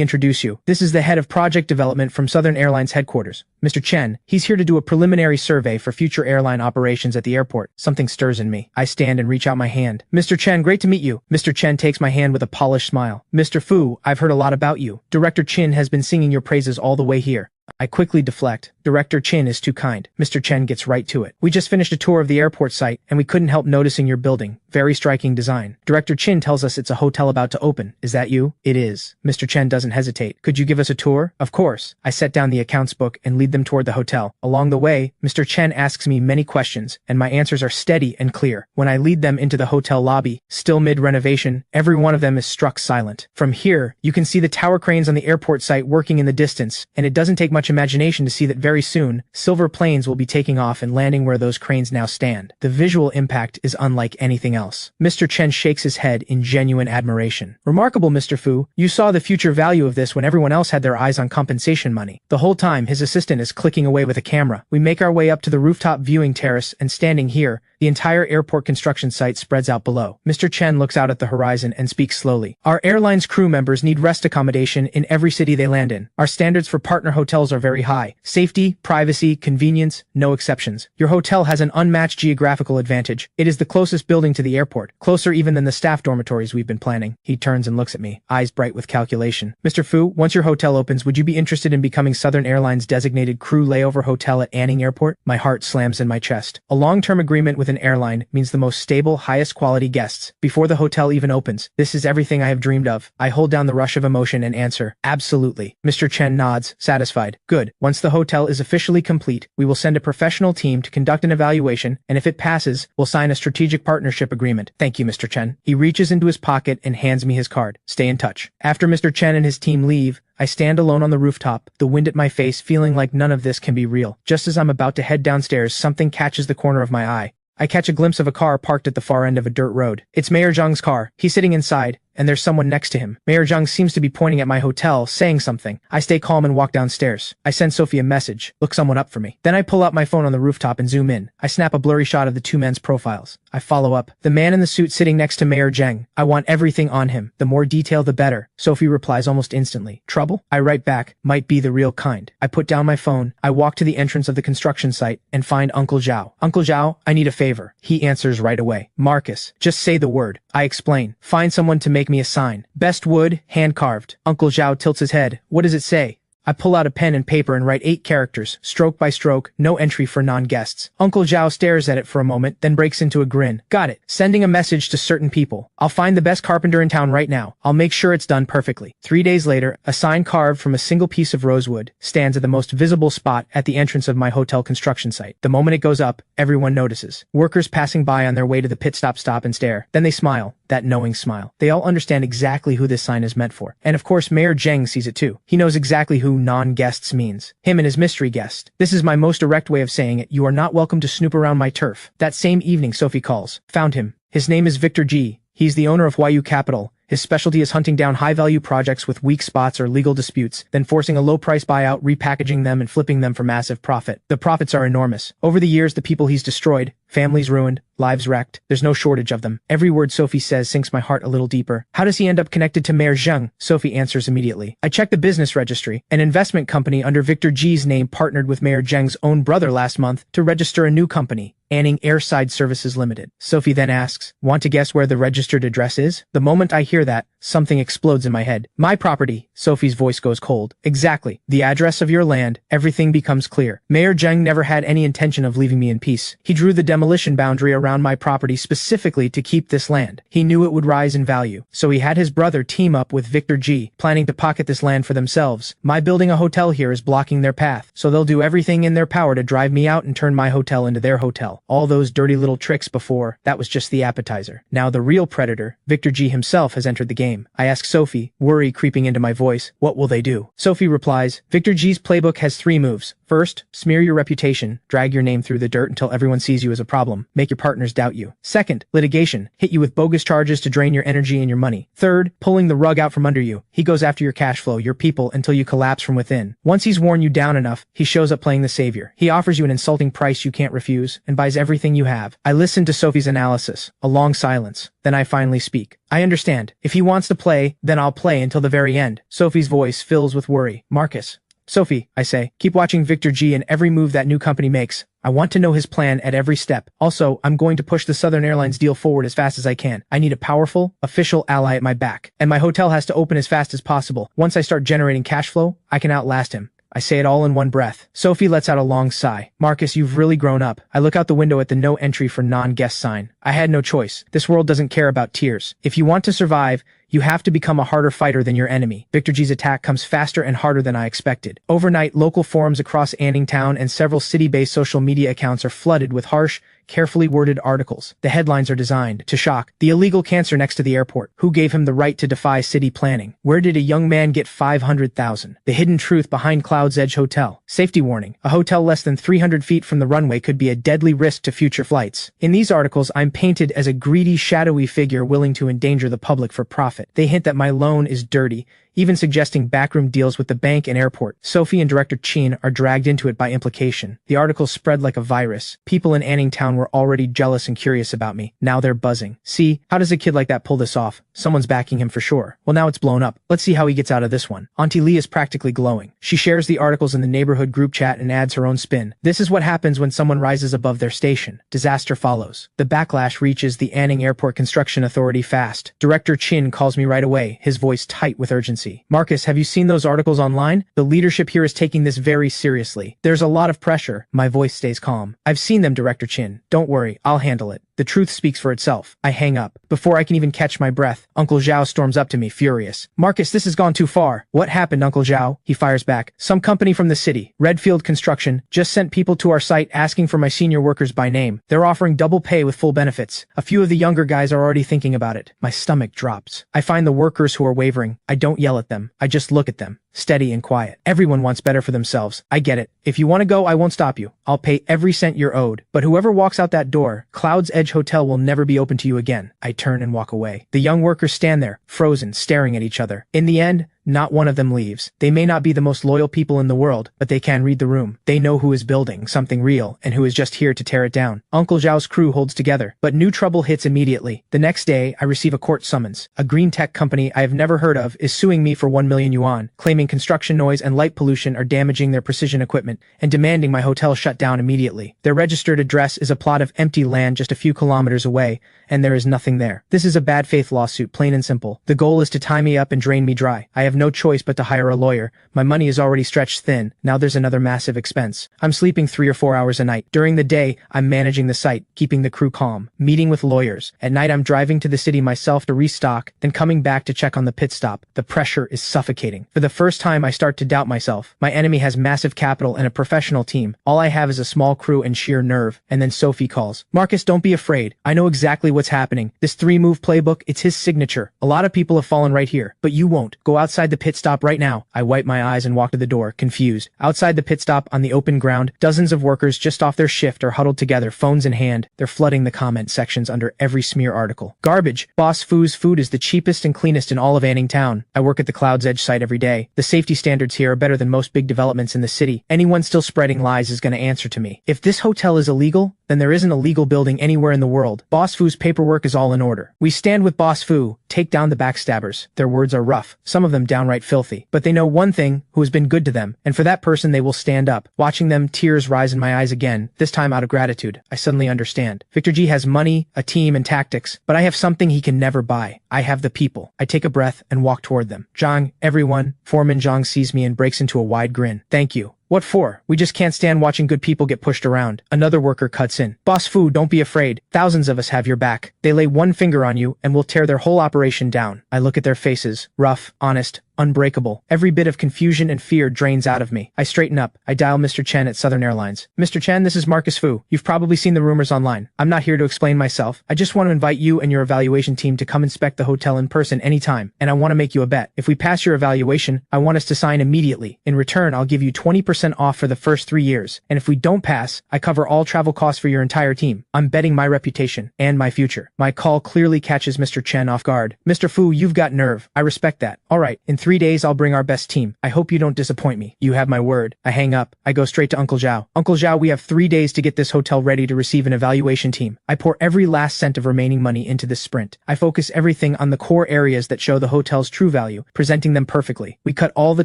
introduce you. This is the head of project development from Southern Airlines headquarters, Mr. Chen. He's here to do a preliminary survey for future airline operations at the airport. Something stirs in me. I stand and reach out my hand. Mr. Chen, great to meet you. Mr. Chen takes my hand with a polished smile. Mr. Fu, I've heard a lot about you. Director Chin has been singing your praises all the way here. I quickly deflect. Director Chin is too kind. Mr. Chen gets right to it. We just finished a tour of the airport site, and we couldn't help noticing your building. Very striking design. Director Chin tells us it's a hotel about to open. Is that you? It is. Mr. Chen doesn't hesitate. Could you give us a tour? Of course. I set down the accounts book and lead them toward the hotel. Along the way, Mr. Chen asks me many questions, and my answers are steady and clear. When I lead them into the hotel lobby, still mid-renovation, every one of them is struck silent. From here, you can see the tower cranes on the airport site working in the distance, and it doesn't take much imagination to see that very soon, silver planes will be taking off and landing where those cranes now stand. The visual impact is unlike anything else. Mr. Chen shakes his head in genuine admiration. Remarkable, Mr. Fu. You saw the future value of this when everyone else had their eyes on compensation money. The whole time, his assistant is clicking away with a camera. We make our way up to the rooftop viewing terrace, and standing here, the entire airport construction site spreads out below. Mr. Chen looks out at the horizon and speaks slowly. Our airline's crew members need rest accommodation in every city they land in. Our standards for partner hotels are very high. Safety, privacy, convenience, no exceptions. Your hotel has an unmatched geographical advantage. It is the closest building to the airport, closer even than the staff dormitories we've been planning. He turns and looks at me, eyes bright with calculation. Mr. Fu, once your hotel opens, would you be interested in becoming Southern Airlines' designated crew layover hotel at Anning Airport? My heart slams in my chest. A long-term agreement with an airline means the most stable, highest quality guests before the hotel even opens. This is everything I have dreamed of. I hold down the rush of emotion and answer, absolutely. Mr. Chen nods, satisfied. Good. Once the hotel is officially complete, we will send a professional team to conduct an evaluation, and if it passes, we'll sign a strategic partnership agreement. Thank you, Mr. Chen. He reaches into his pocket and hands me his card. Stay in touch. After Mr. Chen and his team leave, I stand alone on the rooftop, the wind at my face, feeling like none of this can be real. Just as I'm about to head downstairs, something catches the corner of my eye. I catch a glimpse of a car parked at the far end of a dirt road. It's Mayor Zhang's car. He's sitting inside, and there's someone next to him. Mayor Zhang seems to be pointing at my hotel, saying something. I stay calm and walk downstairs. I send Sophie a message. Look someone up for me. Then I pull out my phone on the rooftop and zoom in. I snap a blurry shot of the two men's profiles. I follow up. The man in the suit sitting next to Mayor Zhang. I want everything on him. The more detail, the better. Sophie replies almost instantly. Trouble? I write back. Might be the real kind. I put down my phone. I walk to the entrance of the construction site and find Uncle Zhao. Uncle Zhao, I need a favor. He answers right away. Marcus, just say the word. I explain. Find someone to make me a sign. Best wood, hand-carved. Uncle Zhao tilts his head. What does it say? I pull out a pen and paper and write 8 characters, stroke by stroke, no entry for non-guests. Uncle Zhao stares at it for a moment, then breaks into a grin. Got it. Sending a message to certain people. I'll find the best carpenter in town right now. I'll make sure it's done perfectly. 3 days later, a sign carved from a single piece of rosewood stands at the most visible spot at the entrance of my hotel construction site. The moment it goes up, everyone notices. Workers passing by on their way to the pit stop and stare. Then they smile. That knowing smile. They all understand exactly who this sign is meant for. And of course, Mayor Zhang sees it too. He knows exactly who non-guests means. Him and his mystery guest. This is my most direct way of saying it. You are not welcome to snoop around my turf. That same evening, Sophie calls. Found him. His name is Victor G. He's the owner of YU Capital. His specialty is hunting down high-value projects with weak spots or legal disputes, then forcing a low-price buyout, repackaging them, and flipping them for massive profit. The profits are enormous. Over the years, the people he's destroyed, families ruined, lives wrecked. There's no shortage of them. Every word Sophie says sinks my heart a little deeper. How does he end up connected to Mayor Zhang? Sophie answers immediately. I checked the business registry. An investment company under Victor G's name partnered with Mayor Zhang's own brother last month to register a new company, Anning Airside Services Limited. Sophie then asks, want to guess where the registered address is? The moment I hear that, something explodes in my head. My property. Sophie's voice goes cold. Exactly. The address of your land. Everything becomes clear. Mayor Zhang never had any intention of leaving me in peace. He drew the demolition boundary around around my property specifically to keep this land. He knew it would rise in value, so he had his brother team up with Victor G, planning to pocket this land for themselves. My building a hotel here is blocking their path, so they'll do everything in their power to drive me out and turn my hotel into their hotel. All those dirty little tricks before, that was just the appetizer. Now the real predator, Victor G himself, has entered the game. I ask Sophie, worry creeping into my voice, what will they do? Sophie replies, Victor G's playbook has 3 moves. First, smear your reputation, drag your name through the dirt until everyone sees you as a problem, make your partners doubt you. Second, litigation, hit you with bogus charges to drain your energy and your money. Third, pulling the rug out from under you. He goes after your cash flow, your people, until you collapse from within. Once he's worn you down enough, he shows up playing the savior. He offers you an insulting price you can't refuse, and buys everything you have. I listen to Sophie's analysis, a long silence. Then I finally speak. I understand. If he wants to play, then I'll play until the very end. Sophie's voice fills with worry. Marcus. Sophie, I say, keep watching Victor G and every move that new company makes. I want to know his plan at every step. Also, I'm going to push the Southern Airlines deal forward as fast as I can. I need a powerful, official ally at my back. And my hotel has to open as fast as possible. Once I start generating cash flow, I can outlast him. I say it all in one breath. Sophie lets out a long sigh. Marcus, you've really grown up. I look out the window at the no entry for non-guest sign. I had no choice. This world doesn't care about tears. If you want to survive, you have to become a harder fighter than your enemy. Victor G's attack comes faster and harder than I expected. Overnight, local forums across Anningtown and several city-based social media accounts are flooded with harsh, carefully worded articles. The headlines are designed to shock. The illegal cancer next to the airport. Who gave him the right to defy city planning? Where did a young man get $500,000? The hidden truth behind Cloud's Edge Hotel. Safety warning. A hotel less than 300 feet from the runway could be a deadly risk to future flights. In these articles, I'm painted as a greedy, shadowy figure willing to endanger the public for profit. They hint that my loan is dirty, even suggesting backroom deals with the bank and airport. Sophie and Director Chin are dragged into it by implication. The articles spread like a virus. People in Anningtown were already jealous and curious about me. Now they're buzzing. See, how does a kid like that pull this off? Someone's backing him for sure. Well, now it's blown up. Let's see how he gets out of this one. Auntie Lee is practically glowing. She shares the articles in the neighborhood group chat and adds her own spin. This is what happens when someone rises above their station. Disaster follows. The backlash reaches the Anning Airport Construction Authority fast. Director Chin calls me right away, his voice tight with urgency. Marcus, have you seen those articles online? The leadership here is taking this very seriously. There's a lot of pressure. My voice stays calm. I've seen them, Director Chin. Don't worry, I'll handle it. The truth speaks for itself. I hang up. Before I can even catch my breath, Uncle Zhao storms up to me, furious. Marcus, this has gone too far. What happened, Uncle Zhao? He fires back. Some company from the city, Redfield Construction, just sent people to our site asking for my senior workers by name. They're offering double pay with full benefits. A few of the younger guys are already thinking about it. My stomach drops. I find the workers who are wavering. I don't yell at them. I just look at them. Steady and quiet. Everyone wants better for themselves. I get it. If you want to go, I won't stop you. I'll pay every cent you're owed. But whoever walks out that door, Cloud's Edge Hotel will never be open to you again. I turn and walk away. The young workers stand there, frozen, staring at each other. In the end, not one of them leaves. They may not be the most loyal people in the world, but they can read the room. They know who is building something real and who is just here to tear it down. Uncle Zhao's crew holds together, but new trouble hits immediately. The next day, I receive a court summons. A green tech company I have never heard of is suing me for 1 million yuan, claiming construction noise and light pollution are damaging their precision equipment, and demanding my hotel shut down immediately. Their registered address is a plot of empty land just a few kilometers away, and there is nothing there. This is a bad faith lawsuit, plain and simple. The goal is to tie me up and drain me dry. I have no choice but to hire a lawyer. My money is already stretched thin. Now there's another massive expense. I'm sleeping 3 or 4 hours a night. During the day, I'm managing the site, keeping the crew calm, meeting with lawyers. At night, I'm driving to the city myself to restock, then coming back to check on the pit stop. The pressure is suffocating. For the first time, I start to doubt myself. My enemy has massive capital and a professional team. All I have is a small crew and sheer nerve. And then Sophie calls. Marcus, don't be afraid. I know exactly what's happening. This 3-move playbook, it's his signature. A lot of people have fallen right here, but you won't. Go outside the pit stop right now. I wipe my eyes and walk to the door, confused. Outside the pit stop on the open ground, dozens of workers just off their shift are huddled together, phones in hand. They're flooding the comment sections under every smear article. Garbage. Boss Fu's food is the cheapest and cleanest in all of Anningtown. I work at the Cloud's Edge site every day. The safety standards here are better than most big developments in the city. Anyone still spreading lies is going to answer to me. If this hotel is illegal, then there isn't a legal building anywhere in the world. Boss Fu's paperwork is all in order. We stand with Boss Fu, take down the backstabbers. Their words are rough, some of them downright filthy. But they know one thing, who has been good to them, and for that person they will stand up. Watching them, tears rise in my eyes again, this time out of gratitude. I suddenly understand. Victor G has money, a team, and tactics, but I have something he can never buy. I have the people. I take a breath and walk toward them. Zhang, everyone. Foreman Zhang sees me and breaks into a wide grin. Thank you. What for? We just can't stand watching good people get pushed around. Another worker cuts in. Boss Fu, don't be afraid. Thousands of us have your back. They lay one finger on you and we'll tear their whole operation down. I look at their faces. Rough, honest, unbreakable. Every bit of confusion and fear drains out of me. I straighten up. I dial Mr. Chen at Southern Airlines. Mr. Chen, this is Marcus Fu. You've probably seen the rumors online. I'm not here to explain myself. I just want to invite you and your evaluation team to come inspect the hotel in person anytime. And I want to make you a bet. If we pass your evaluation, I want us to sign immediately. In return, I'll give you 20% off for the first 3 years. And if we don't pass, I cover all travel costs for your entire team. I'm betting my reputation and my future. My call clearly catches Mr. Chen off guard. Mr. Fu, you've got nerve. I respect that. All right, in 3 days, I'll bring our best team. I hope you don't disappoint me. You have my word. I hang up. I go straight to Uncle Zhao. Uncle Zhao, we have 3 days to get this hotel ready to receive an evaluation team. I pour every last cent of remaining money into this sprint. I focus everything on the core areas that show the hotel's true value, presenting them perfectly. We cut all the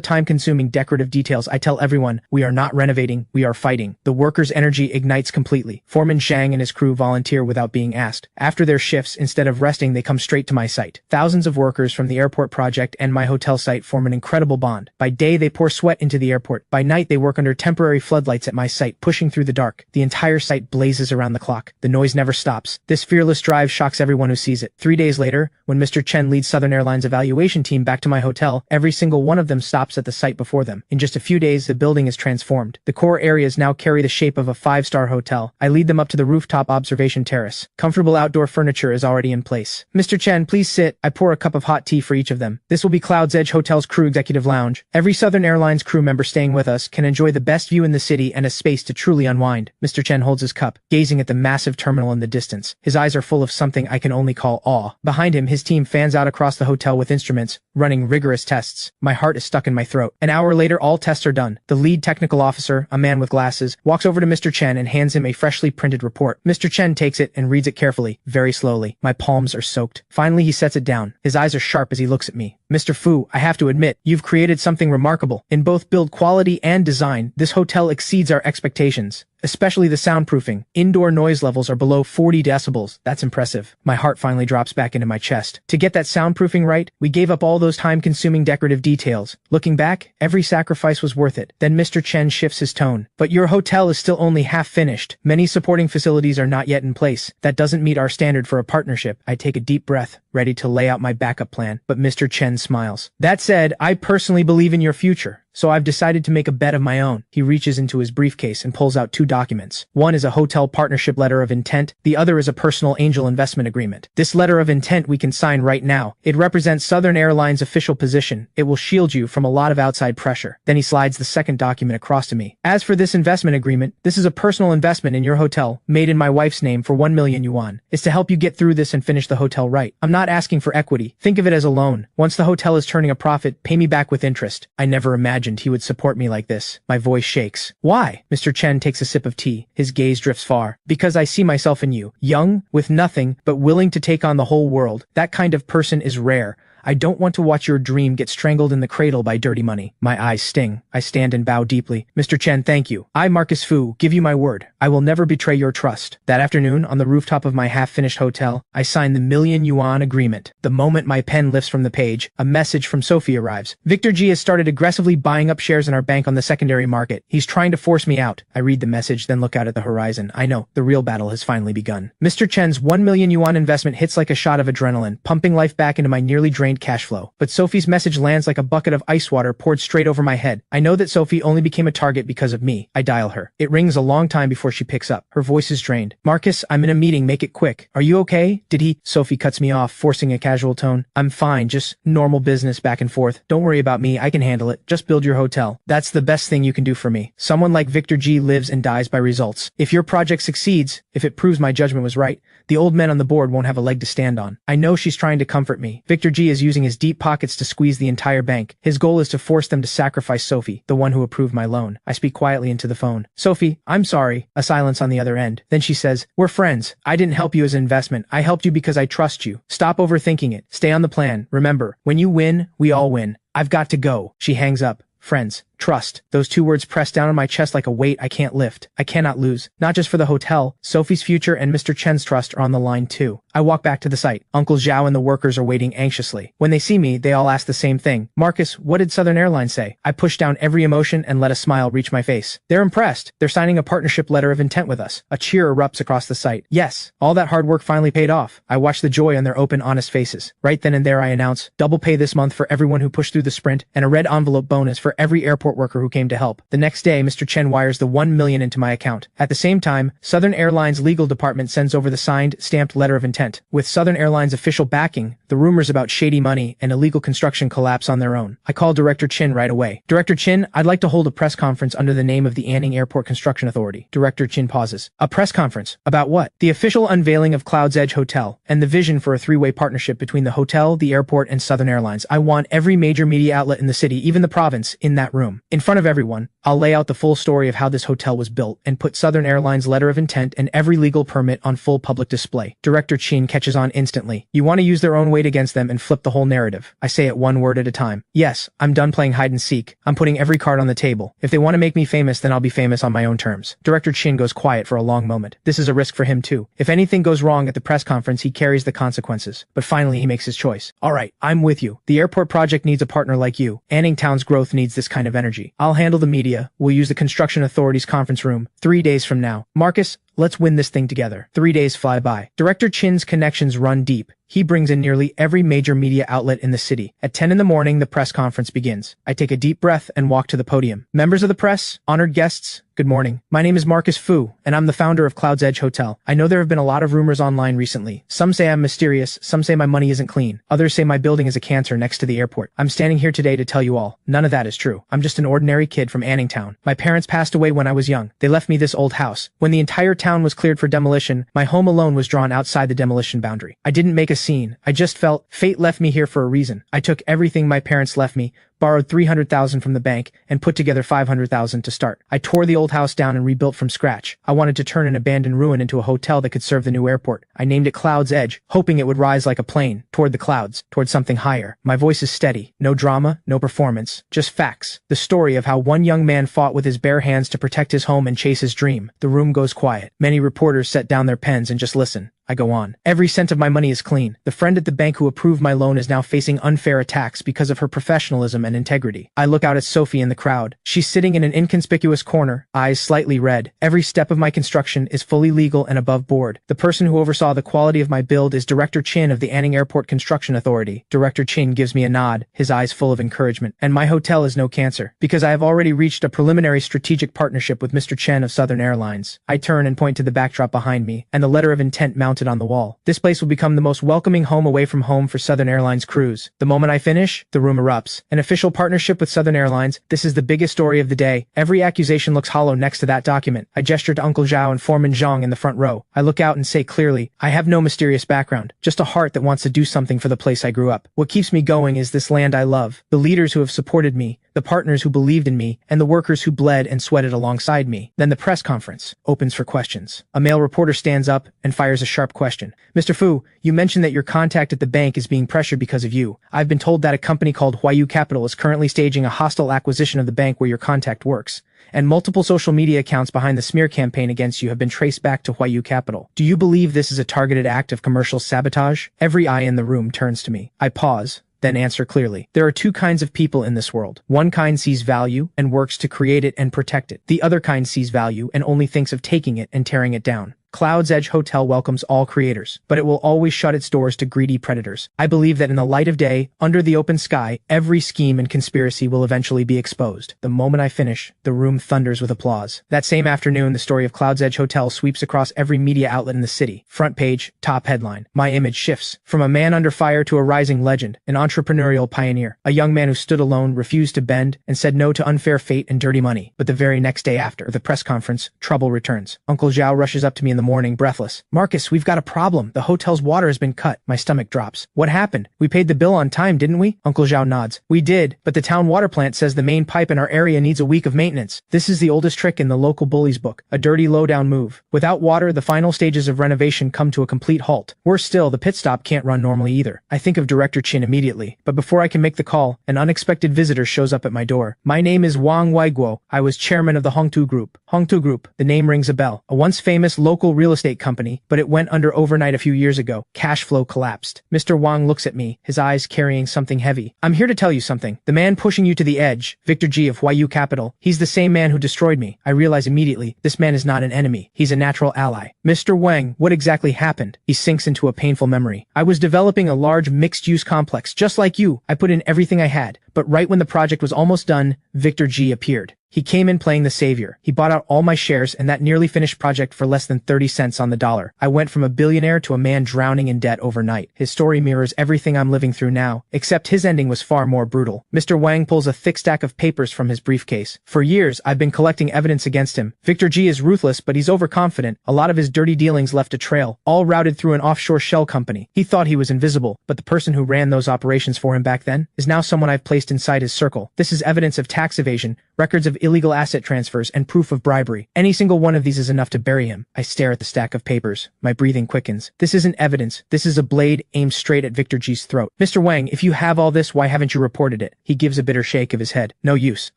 time-consuming decorative details. I tell everyone, we are not renovating, we are fighting. The workers' energy ignites completely. Foreman Zhang and his crew volunteer without being asked. After their shifts, instead of resting, they come straight to my site. Thousands of workers from the airport project and my hotel site form an incredible bond. By day, they pour sweat into the airport. By night, they work under temporary floodlights at my site, pushing through the dark. The entire site blazes around the clock. The noise never stops. This fearless drive shocks everyone who sees it. 3 days later, when Mr. Chen leads Southern Airlines' evaluation team back to my hotel, every single one of them stops at the site before them. In just a few days, the building is transformed. The core areas now carry the shape of a 5-star hotel. I lead them up to the rooftop observation terrace. Comfortable outdoor furniture is already in place. Mr. Chen, please sit. I pour a cup of hot tea for each of them. This will be Cloud's Edge Hotel's crew executive lounge. Every Southern Airlines crew member staying with us can enjoy the best view in the city and a space to truly unwind. Mr. Chen holds his cup, gazing at the massive terminal in the distance. His eyes are full of something I can only call awe. Behind him, his team fans out across the hotel with instruments, running rigorous tests. My heart is stuck in my throat. An hour later, all tests are done. The lead technical officer, a man with glasses, walks over to Mr. Chen and hands him a freshly printed report. Mr. Chen takes it and reads it carefully, very slowly. My palms are soaked. Finally, he sets it down. His eyes are sharp as he looks at me. Mr. Fu, I have to admit, you've created something remarkable. In both build quality and design, this hotel exceeds our expectations. Especially the soundproofing. Indoor noise levels are below 40 decibels. That's impressive. My heart finally drops back into my chest. To get that soundproofing right, we gave up all those time-consuming decorative details. Looking back, every sacrifice was worth it. Then Mr. Chen shifts his tone. But your hotel is still only half finished. Many supporting facilities are not yet in place. That doesn't meet our standard for a partnership. I take a deep breath, ready to lay out my backup plan. But Mr. Chen smiles. That said, I personally believe in your future. So I've decided to make a bet of my own. He reaches into his briefcase and pulls out 2 documents. One is a hotel partnership letter of intent. The other is a personal angel investment agreement. This letter of intent we can sign right now. It represents Southern Airlines' official position. It will shield you from a lot of outside pressure. Then he slides the second document across to me. As for this investment agreement, this is a personal investment in your hotel, made in my wife's name for 1 million yuan. It's to help you get through this and finish the hotel right. I'm not asking for equity. Think of it as a loan. Once the hotel is turning a profit, pay me back with interest. I never imagined he would support me like this. My voice shakes. Why? Mr. Chen takes a sip of tea. His gaze drifts far. Because I see myself in you. Young, with nothing, but willing to take on the whole world. That kind of person is rare. I don't want to watch your dream get strangled in the cradle by dirty money. My eyes sting. I stand and bow deeply. Mr. Chen, thank you. I, Marcus Fu, give you my word. I will never betray your trust. That afternoon, on the rooftop of my half-finished hotel, I sign the 1,000,000 yuan agreement. The moment my pen lifts from the page, a message from Sophie arrives. Victor G has started aggressively buying up shares in our bank on the secondary market. He's trying to force me out. I read the message, then look out at the horizon. I know, the real battle has finally begun. Mr. Chen's 1,000,000 yuan investment hits like a shot of adrenaline, pumping life back into my nearly drained cash flow. But Sophie's message lands like a bucket of ice water poured straight over my head. I know that Sophie only became a target because of me. I dial her. It rings a long time before she picks up. Her voice is drained. Marcus, I'm in a meeting. Make it quick. Are you okay? Did he? Sophie cuts me off, forcing a casual tone. I'm fine. Just normal business back and forth. Don't worry about me. I can handle it. Just build your hotel. That's the best thing you can do for me. Someone like Victor G lives and dies by results. If your project succeeds, if it proves my judgment was right, the old men on the board won't have a leg to stand on. I know she's trying to comfort me. Victor G is using his deep pockets to squeeze the entire bank. His goal is to force them to sacrifice Sophie, the one who approved my loan. I speak quietly into the phone. Sophie, I'm sorry. A silence on the other end. Then she says, we're friends. I didn't help you as an investment. I helped you because I trust you. Stop overthinking it. Stay on the plan. Remember, when you win, we all win. I've got to go. She hangs up. Friends. Trust. Those two words pressed down on my chest like a weight I can't lift. I cannot lose. Not just for the hotel. Sophie's future and Mr. Chen's trust are on the line too. I walk back to the site. Uncle Zhao and the workers are waiting anxiously. When they see me, they all ask the same thing. Marcus, what did Southern Airlines say? I push down every emotion and let a smile reach my face. They're impressed. They're signing a partnership letter of intent with us. A cheer erupts across the site. Yes, all that hard work finally paid off. I watch the joy on their open, honest faces. Right then and there I announce, double pay this month for everyone who pushed through the sprint, and a red envelope bonus for every airport worker who came to help. The next day, Mr. Chen wires the 1 million into my account. At the same time, Southern Airlines legal department sends over the signed, stamped letter of intent. With Southern Airlines official backing, the rumors about shady money and illegal construction collapse on their own. I call Director Chin right away. Director Chin, I'd like to hold a press conference under the name of the Anning Airport Construction Authority. Director Chin pauses. A press conference? About what? The official unveiling of Cloud's Edge Hotel, and the vision for a three-way partnership between the hotel, the airport, and Southern Airlines. I want every major media outlet in the city, even the province, in that room. In front of everyone, I'll lay out the full story of how this hotel was built and put Southern Airlines' letter of intent and every legal permit on full public display. Director Chin catches on instantly. You want to use their own weight against them and flip the whole narrative. I say it one word at a time. Yes, I'm done playing hide and seek. I'm putting every card on the table. If they want to make me famous, then I'll be famous on my own terms. Director Chin goes quiet for a long moment. This is a risk for him too. If anything goes wrong at the press conference, he carries the consequences. But finally, he makes his choice. All right, I'm with you. The airport project needs a partner like you. Anning Town's growth needs this kind of energy. I'll handle the media. We'll use the construction authority's conference room 3 days from now. Marcus, let's win this thing together. 3 days fly by. Director Chin's connections run deep. He brings in nearly every major media outlet in the city. At 10 in the morning, the press conference begins. I take a deep breath and walk to the podium. Members of the press, honored guests, good morning. My name is Marcus Fu, and I'm the founder of Cloud's Edge Hotel. I know there have been a lot of rumors online recently. Some say I'm mysterious, some say my money isn't clean. Others say my building is a cancer next to the airport. I'm standing here today to tell you all, none of that is true. I'm just an ordinary kid from Anning Town. My parents passed away when I was young. They left me this old house. When the entire town was cleared for demolition, my home alone was drawn outside the demolition boundary. I didn't make a scene. I just felt fate left me here for a reason. I took everything my parents left me, borrowed $300,000 from the bank, and put together $500,000 to start. I tore the old house down and rebuilt from scratch. I wanted to turn an abandoned ruin into a hotel that could serve the new airport. I named it Cloud's Edge, hoping it would rise like a plane, toward the clouds, toward something higher. My voice is steady. No drama, no performance, just facts. The story of how one young man fought with his bare hands to protect his home and chase his dream. The room goes quiet. Many reporters set down their pens and just listen. I go on. Every cent of my money is clean. The friend at the bank who approved my loan is now facing unfair attacks because of her professionalism and integrity. I look out at Sophie in the crowd. She's sitting in an inconspicuous corner, eyes slightly red. Every step of my construction is fully legal and above board. The person who oversaw the quality of my build is Director Chin of the Anning Airport Construction Authority. Director Chin gives me a nod, his eyes full of encouragement. And my hotel is no cancer, because I have already reached a preliminary strategic partnership with Mr. Chen of Southern Airlines. I turn and point to the backdrop behind me, and the letter of intent mounted on the wall. This place will become the most welcoming home away from home for Southern Airlines crews. The moment I finish, the room erupts. An official partnership with Southern Airlines. This is the biggest story of the day. Every accusation looks hollow next to that document. I gesture to Uncle Zhao and Foreman Zhang in the front row. I look out and say clearly, I have no mysterious background, just a heart that wants to do something for the place I grew up. What keeps me going is this land I love, the leaders who have supported me, the partners who believed in me, and the workers who bled and sweated alongside me. Then the press conference opens for questions. A male reporter stands up and fires a sharp question. Mr. Fu, you mentioned that your contact at the bank is being pressured because of you. I've been told that a company called Huayu Capital is currently staging a hostile acquisition of the bank where your contact works. And multiple social media accounts behind the smear campaign against you have been traced back to Huayu Capital. Do you believe this is a targeted act of commercial sabotage? Every eye in the room turns to me. I pause, then answer clearly. There are two kinds of people in this world. One kind sees value and works to create it and protect it. The other kind sees value and only thinks of taking it and tearing it down. Cloud's Edge Hotel welcomes all creators, but it will always shut its doors to greedy predators. I believe that in the light of day, under the open sky, every scheme and conspiracy will eventually be exposed. The moment I finish, the room thunders with applause. That same afternoon, the story of Cloud's Edge Hotel sweeps across every media outlet in the city. Front page, top headline. My image shifts. From a man under fire to a rising legend, an entrepreneurial pioneer, a young man who stood alone, refused to bend, and said no to unfair fate and dirty money. But the very next day after the press conference, trouble returns. Uncle Zhao rushes up to me in the morning, breathless. Marcus, we've got a problem. The hotel's water has been cut. My stomach drops. What happened? We paid the bill on time, didn't we? Uncle Zhao nods. We did, but the town water plant says the main pipe in our area needs a week of maintenance. This is the oldest trick in the local bully's book. A dirty, low-down move. Without water, the final stages of renovation come to a complete halt. Worse still, the pit stop can't run normally either. I think of Director Chin immediately, but before I can make the call, an unexpected visitor shows up at my door. My name is Wang Weiguo. I was chairman of the Hongtu Group. Hongtu Group, the name rings a bell. A once famous local real estate company, but it went under overnight a few years ago. Cash flow collapsed. Mr. Wang looks at me, his eyes carrying something heavy. I'm here to tell you something. The man pushing you to the edge, Victor G of YU Capital, he's the same man who destroyed me. I realize immediately, this man is not an enemy. He's a natural ally. Mr. Wang, what exactly happened? He sinks into a painful memory. I was developing a large mixed-use complex, just like you. I put in everything I had. But right when the project was almost done, Victor G appeared. He came in playing the savior. He bought out all my shares and that nearly finished project for less than 30 cents on the dollar. I went from a billionaire to a man drowning in debt overnight. His story mirrors everything I'm living through now, except his ending was far more brutal. Mr. Wang pulls a thick stack of papers from his briefcase. For years, I've been collecting evidence against him. Victor G is ruthless, but he's overconfident. A lot of his dirty dealings left a trail, all routed through an offshore shell company. He thought he was invisible, but the person who ran those operations for him back then is now someone I've placed inside his circle. This is evidence of tax evasion, records of illegal asset transfers, and proof of bribery. Any single one of these is enough to bury him. I stare at the stack of papers. My breathing quickens. This isn't evidence. This is a blade aimed straight at Victor G's throat. Mr. Wang, if you have all this, why haven't you reported it? He gives a bitter shake of his head. No use.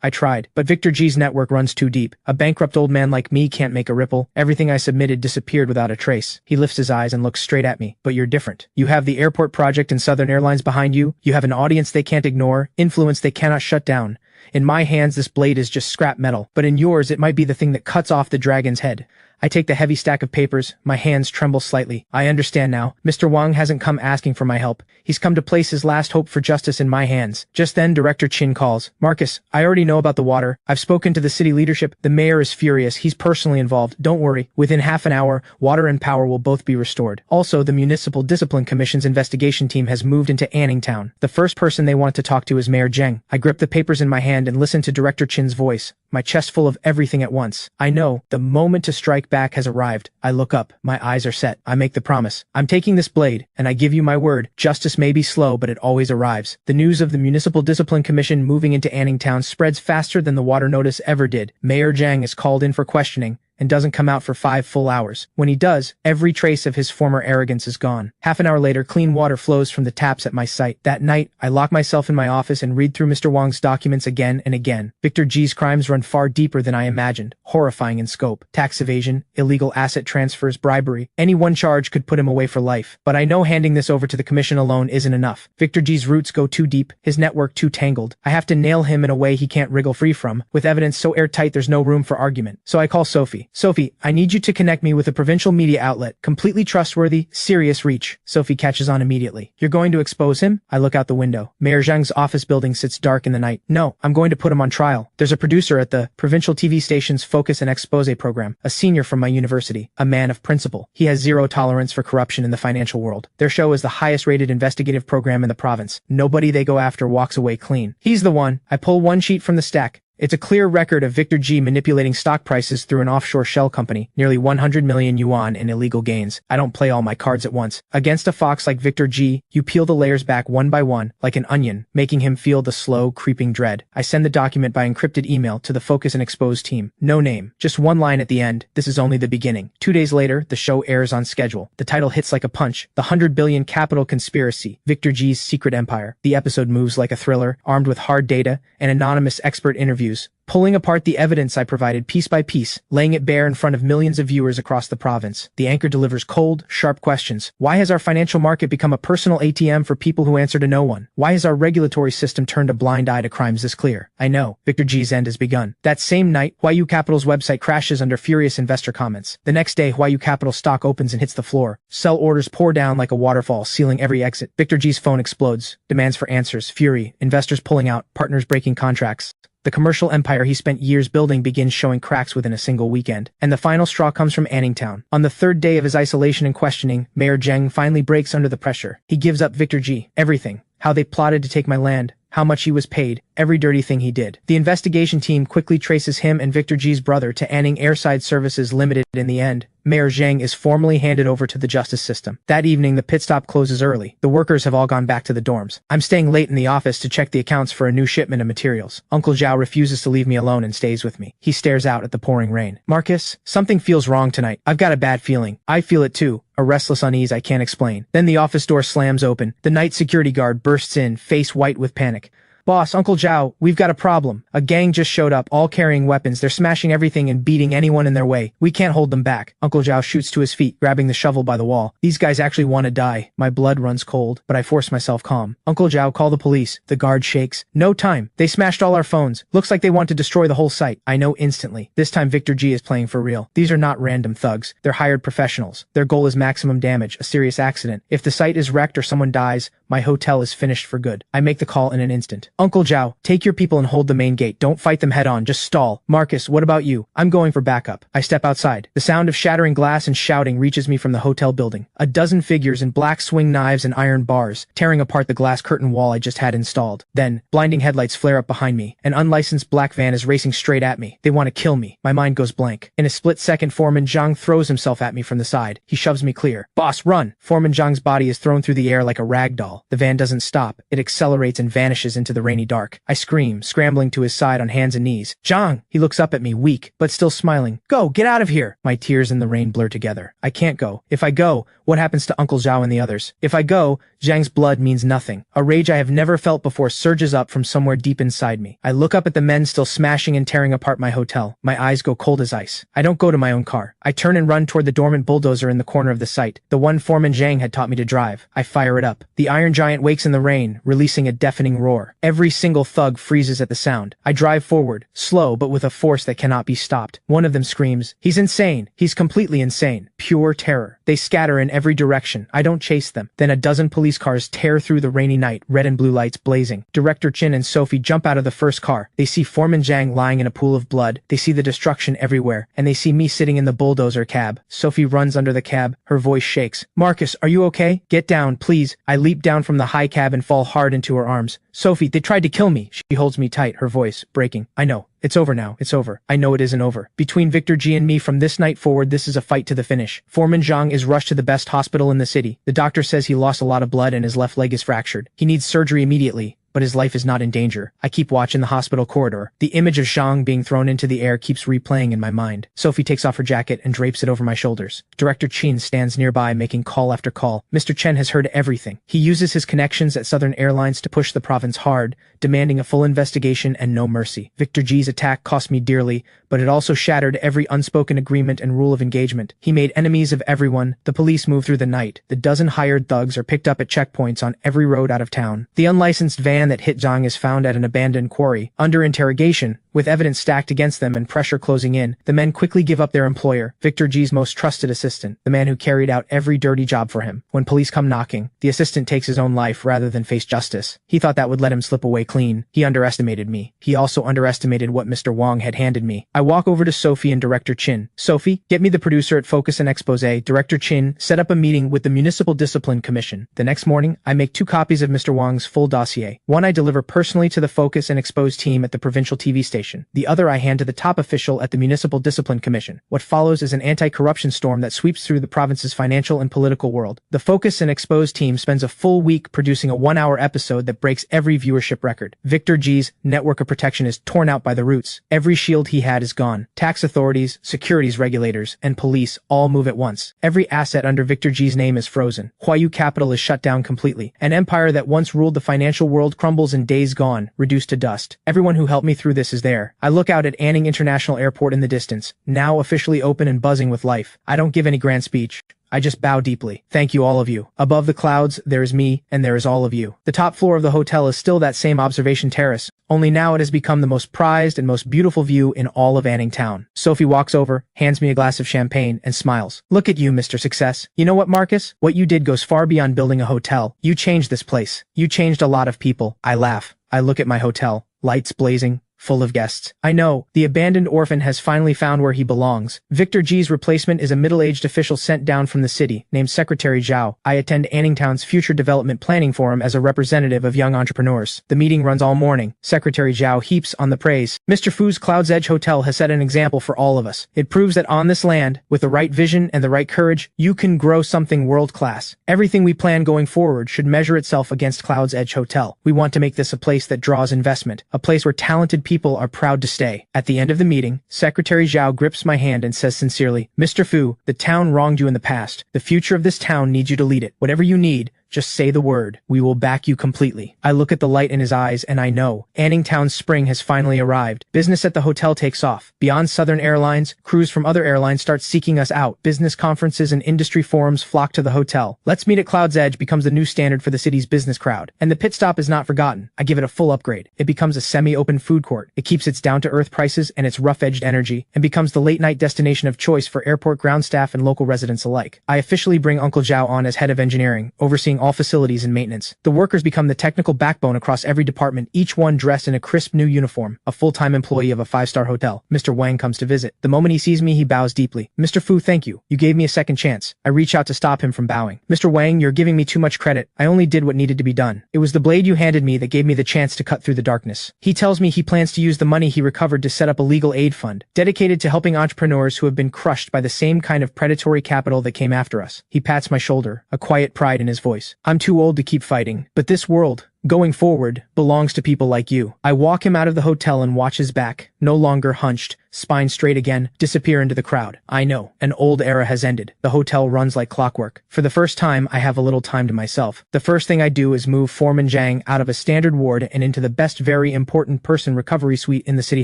I tried. But Victor G's network runs too deep. A bankrupt old man like me can't make a ripple. Everything I submitted disappeared without a trace. He lifts his eyes and looks straight at me. But you're different. You have the airport project and Southern Airlines behind you. You have an audience they can't ignore, influence they cannot shut down. In my hands, this blade is just scrap metal, but in yours, it might be the thing that cuts off the dragon's head. I take the heavy stack of papers. My hands tremble slightly. I understand now. Mr. Wang hasn't come asking for my help. He's come to place his last hope for justice in my hands. Just then, Director Chin calls. Marcus, I already know about the water. I've spoken to the city leadership. The mayor is furious. He's personally involved. Don't worry. Within half an hour, water and power will both be restored. Also, the Municipal Discipline Commission's investigation team has moved into Anningtown. The first person they want to talk to is Mayor Zheng. I grip the papers in my hand and listen to Director Chin's voice, my chest full of everything at once. I know, the moment to strike back has arrived. I look up. My eyes are set. I make the promise. I'm taking this blade, and I give you my word. Justice may be slow, but it always arrives. The news of the Municipal Discipline Commission moving into Anningtown spreads faster than the water notice ever did. Mayor Zhang is called in for questioning, and doesn't come out for 5 full hours. When he does, every trace of his former arrogance is gone. Half an hour later, clean water flows from the taps at my site. That night, I lock myself in my office and read through Mr. Wang's documents again and again. Victor G's crimes run far deeper than I imagined, horrifying in scope. Tax evasion, illegal asset transfers, bribery. Any one charge could put him away for life. But I know handing this over to the commission alone isn't enough. Victor G's roots go too deep, his network too tangled. I have to nail him in a way he can't wriggle free from, with evidence so airtight there's no room for argument. So I call Sophie. Sophie, I need you to connect me with a provincial media outlet, completely trustworthy, serious reach. Sophie catches on immediately. You're going to expose him? I look out the window. Mayor Zhang's office building sits dark in the night. No, I'm going to put him on trial. There's a producer at the provincial TV station's Focus and Expose program, a senior from my university, a man of principle. He has zero tolerance for corruption in the financial world. Their show is the highest rated investigative program in the province. Nobody they go after walks away clean. He's the one. I pull one sheet from the stack. It's a clear record of Victor G manipulating stock prices through an offshore shell company, nearly 100 million yuan in illegal gains. I don't play all my cards at once. Against a fox like Victor G, you peel the layers back one by one, like an onion, making him feel the slow, creeping dread. I send the document by encrypted email to the Focus and Expose team. No name, just one line at the end. This is only the beginning. 2 days later, the show airs on schedule. The title hits like a punch. The 100 billion capital conspiracy, Victor G's secret empire. The episode moves like a thriller, armed with hard data and anonymous expert interviews, pulling apart the evidence I provided piece by piece, laying it bare in front of millions of viewers across the province. The anchor delivers cold, sharp questions. Why has our financial market become a personal ATM for people who answer to no one? Why has our regulatory system turned a blind eye to crimes this clear? I know, Victor G's end has begun. That same night, YU Capital's website crashes under furious investor comments. The next day, YU Capital stock opens and hits the floor. Sell orders pour down like a waterfall, sealing every exit. Victor G's phone explodes. Demands for answers, fury, investors pulling out, partners breaking contracts. The commercial empire he spent years building begins showing cracks within a single weekend. And the final straw comes from Anningtown. On the 3rd day of his isolation and questioning, Mayor Zheng finally breaks under the pressure. He gives up Victor G. Everything. How they plotted to take my land. How much he was paid. Every dirty thing he did. The investigation team quickly traces him and Victor G's brother to Anning Airside Services Limited. In the end, Mayor Zhang is formally handed over to the justice system. That evening, the pit stop closes early. The workers have all gone back to the dorms. I'm staying late in the office to check the accounts for a new shipment of materials. Uncle Zhao refuses to leave me alone and stays with me. He stares out at the pouring rain. Marcus, something feels wrong tonight. I've got a bad feeling. I feel it too. A restless unease I can't explain. Then the office door slams open. The night security guard bursts in, face white with panic. Boss, Uncle Zhao, we've got a problem. A gang just showed up, all carrying weapons. They're smashing everything and beating anyone in their way. We can't hold them back. Uncle Zhao shoots to his feet, grabbing the shovel by the wall. These guys actually want to die. My blood runs cold, but I force myself calm. Uncle Zhao, call the police. The guard shakes. No time. They smashed all our phones. Looks like they want to destroy the whole site. I know instantly. This time Victor G is playing for real. These are not random thugs. They're hired professionals. Their goal is maximum damage, a serious accident. If the site is wrecked or someone dies, my hotel is finished for good. I make the call in an instant. Uncle Zhao, take your people and hold the main gate. Don't fight them head on, just stall. Marcus, what about you? I'm going for backup. I step outside. The sound of shattering glass and shouting reaches me from the hotel building. A dozen figures in black swing knives and iron bars, tearing apart the glass curtain wall I just had installed. Then, blinding headlights flare up behind me. An unlicensed black van is racing straight at me. They want to kill me. My mind goes blank. In a split second, Foreman Zhang throws himself at me from the side. He shoves me clear. Boss, run! Foreman Zhang's body is thrown through the air like a rag doll. The van doesn't stop. It accelerates and vanishes into the rainy dark. I scream, scrambling to his side on hands and knees. Zhang! He looks up at me, weak, but still smiling. Go, get out of here! My tears in the rain blur together. I can't go. If I go, what happens to Uncle Zhao and the others? If I go, Zhang's blood means nothing. A rage I have never felt before surges up from somewhere deep inside me. I look up at the men still smashing and tearing apart my hotel. My eyes go cold as ice. I don't go to my own car. I turn and run toward the dormant bulldozer in the corner of the site, the one Foreman Zhang had taught me to drive. I fire it up. The iron giant wakes in the rain, releasing a deafening roar. Every single thug freezes at the sound. I drive forward, slow but with a force that cannot be stopped. One of them screams, "He's insane! He's completely insane!" Pure terror. They scatter in every direction. I don't chase them. Then a dozen police cars tear through the rainy night, red and blue lights blazing. Director Chin and Sophie jump out of the first car. They see Foreman Zhang lying in a pool of blood. They see the destruction everywhere, and they see me sitting in the bulldozer cab. Sophie runs under the cab. Her voice shakes. Marcus, are you okay? Get down, please. I leap down from the high cab and fall hard into her arms. Sophie, they tried to kill me. She holds me tight, her voice breaking. I know. It's over now. It's over. I know it isn't over. Between Victor G and me from this night forward, this is a fight to the finish. Foreman Zhang is rushed to the best hospital in the city. The doctor says he lost a lot of blood and his left leg is fractured. He needs surgery immediately, but his life is not in danger. I keep watch in the hospital corridor. The image of Zhang being thrown into the air keeps replaying in my mind. Sophie takes off her jacket and drapes it over my shoulders. Director Chen stands nearby making call after call. Mr. Chen has heard everything. He uses his connections at Southern Airlines to push the province hard, demanding a full investigation and no mercy. Victor G's attack cost me dearly, but it also shattered every unspoken agreement and rule of engagement. He made enemies of everyone. The police move through the night. The dozen hired thugs are picked up at checkpoints on every road out of town. The unlicensed van that hit Zhang is found at an abandoned quarry. Under interrogation, with evidence stacked against them and pressure closing in, the men quickly give up their employer, Victor G's most trusted assistant, the man who carried out every dirty job for him. When police come knocking, the assistant takes his own life rather than face justice. He thought that would let him slip away clean. He underestimated me. He also underestimated what Mr. Wong had handed me. I walk over to Sophie and Director Chin. Sophie, get me the producer at Focus and Expose. Director Chin set up a meeting with the Municipal Discipline Commission. The next morning, I make 2 copies of Mr. Wong's full dossier. One I deliver personally to the Focus and Expose team at the provincial TV station. The other I hand to the top official at the Municipal Discipline Commission. What follows is an anti-corruption storm that sweeps through the province's financial and political world. The Focus and Expose team spends a full week producing a 1-hour episode that breaks every viewership record. Victor G's network of protection is torn out by the roots. Every shield he had is gone. Tax authorities, securities regulators, and police all move at once. Every asset under Victor G's name is frozen. Huayu Capital is shut down completely. An empire that once ruled the financial world crumbles in days gone, reduced to dust. Everyone who helped me through this is there. I look out at Anning International Airport in the distance, now officially open and buzzing with life. I don't give any grand speech. I just bow deeply. Thank you, all of you. Above the clouds, there is me, and there is all of you. The top floor of the hotel is still that same observation terrace, only now it has become the most prized and most beautiful view in all of Anning Town. Sophie walks over, hands me a glass of champagne, and smiles. Look at you, Mr. Success. You know what, Marcus? What you did goes far beyond building a hotel. You changed this place. You changed a lot of people. I laugh. I look at my hotel. Lights blazing, full of guests. I know, the abandoned orphan has finally found where he belongs. Victor G's replacement is a middle-aged official sent down from the city, named Secretary Zhao. I attend Anningtown's Future Development Planning Forum as a representative of young entrepreneurs. The meeting runs all morning. Secretary Zhao heaps on the praise. Mr. Fu's Cloud's Edge Hotel has set an example for all of us. It proves that on this land, with the right vision and the right courage, you can grow something world-class. Everything we plan going forward should measure itself against Cloud's Edge Hotel. We want to make this a place that draws investment, a place where talented people are proud to stay. At the end of the meeting, Secretary Zhao grips my hand and says sincerely, Mr. Fu, the town wronged you in the past. The future of this town needs you to lead it. Whatever you need, just say the word. We will back you completely. I look at the light in his eyes and I know. Anningtown's spring has finally arrived. Business at the hotel takes off. Beyond Southern Airlines, crews from other airlines start seeking us out. Business conferences and industry forums flock to the hotel. Let's Meet at Cloud's Edge becomes the new standard for the city's business crowd. And the pit stop is not forgotten. I give it a full upgrade. It becomes a semi-open food court. It keeps its down-to-earth prices and its rough-edged energy, and becomes the late-night destination of choice for airport ground staff and local residents alike. I officially bring Uncle Zhao on as head of engineering, overseeing all facilities and maintenance. The workers become the technical backbone across every department, each one dressed in a crisp new uniform, a full-time employee of a five-star hotel. Mr. Wang comes to visit. The moment he sees me, he bows deeply. Mr. Fu, thank you. You gave me a second chance. I reach out to stop him from bowing. Mr. Wang, you're giving me too much credit. I only did what needed to be done. It was the blade you handed me that gave me the chance to cut through the darkness. He tells me he plans to use the money he recovered to set up a legal aid fund, dedicated to helping entrepreneurs who have been crushed by the same kind of predatory capital that came after us. He pats my shoulder, a quiet pride in his voice. I'm too old to keep fighting, but this world, going forward, belongs to people like you. I walk him out of the hotel and watch his back, no longer hunched, spine straight again, disappear into the crowd. I know, an old era has ended. The hotel runs like clockwork. For the first time, I have a little time to myself. The first thing I do is move Foreman Zhang out of a standard ward and into the best very important person recovery suite in the city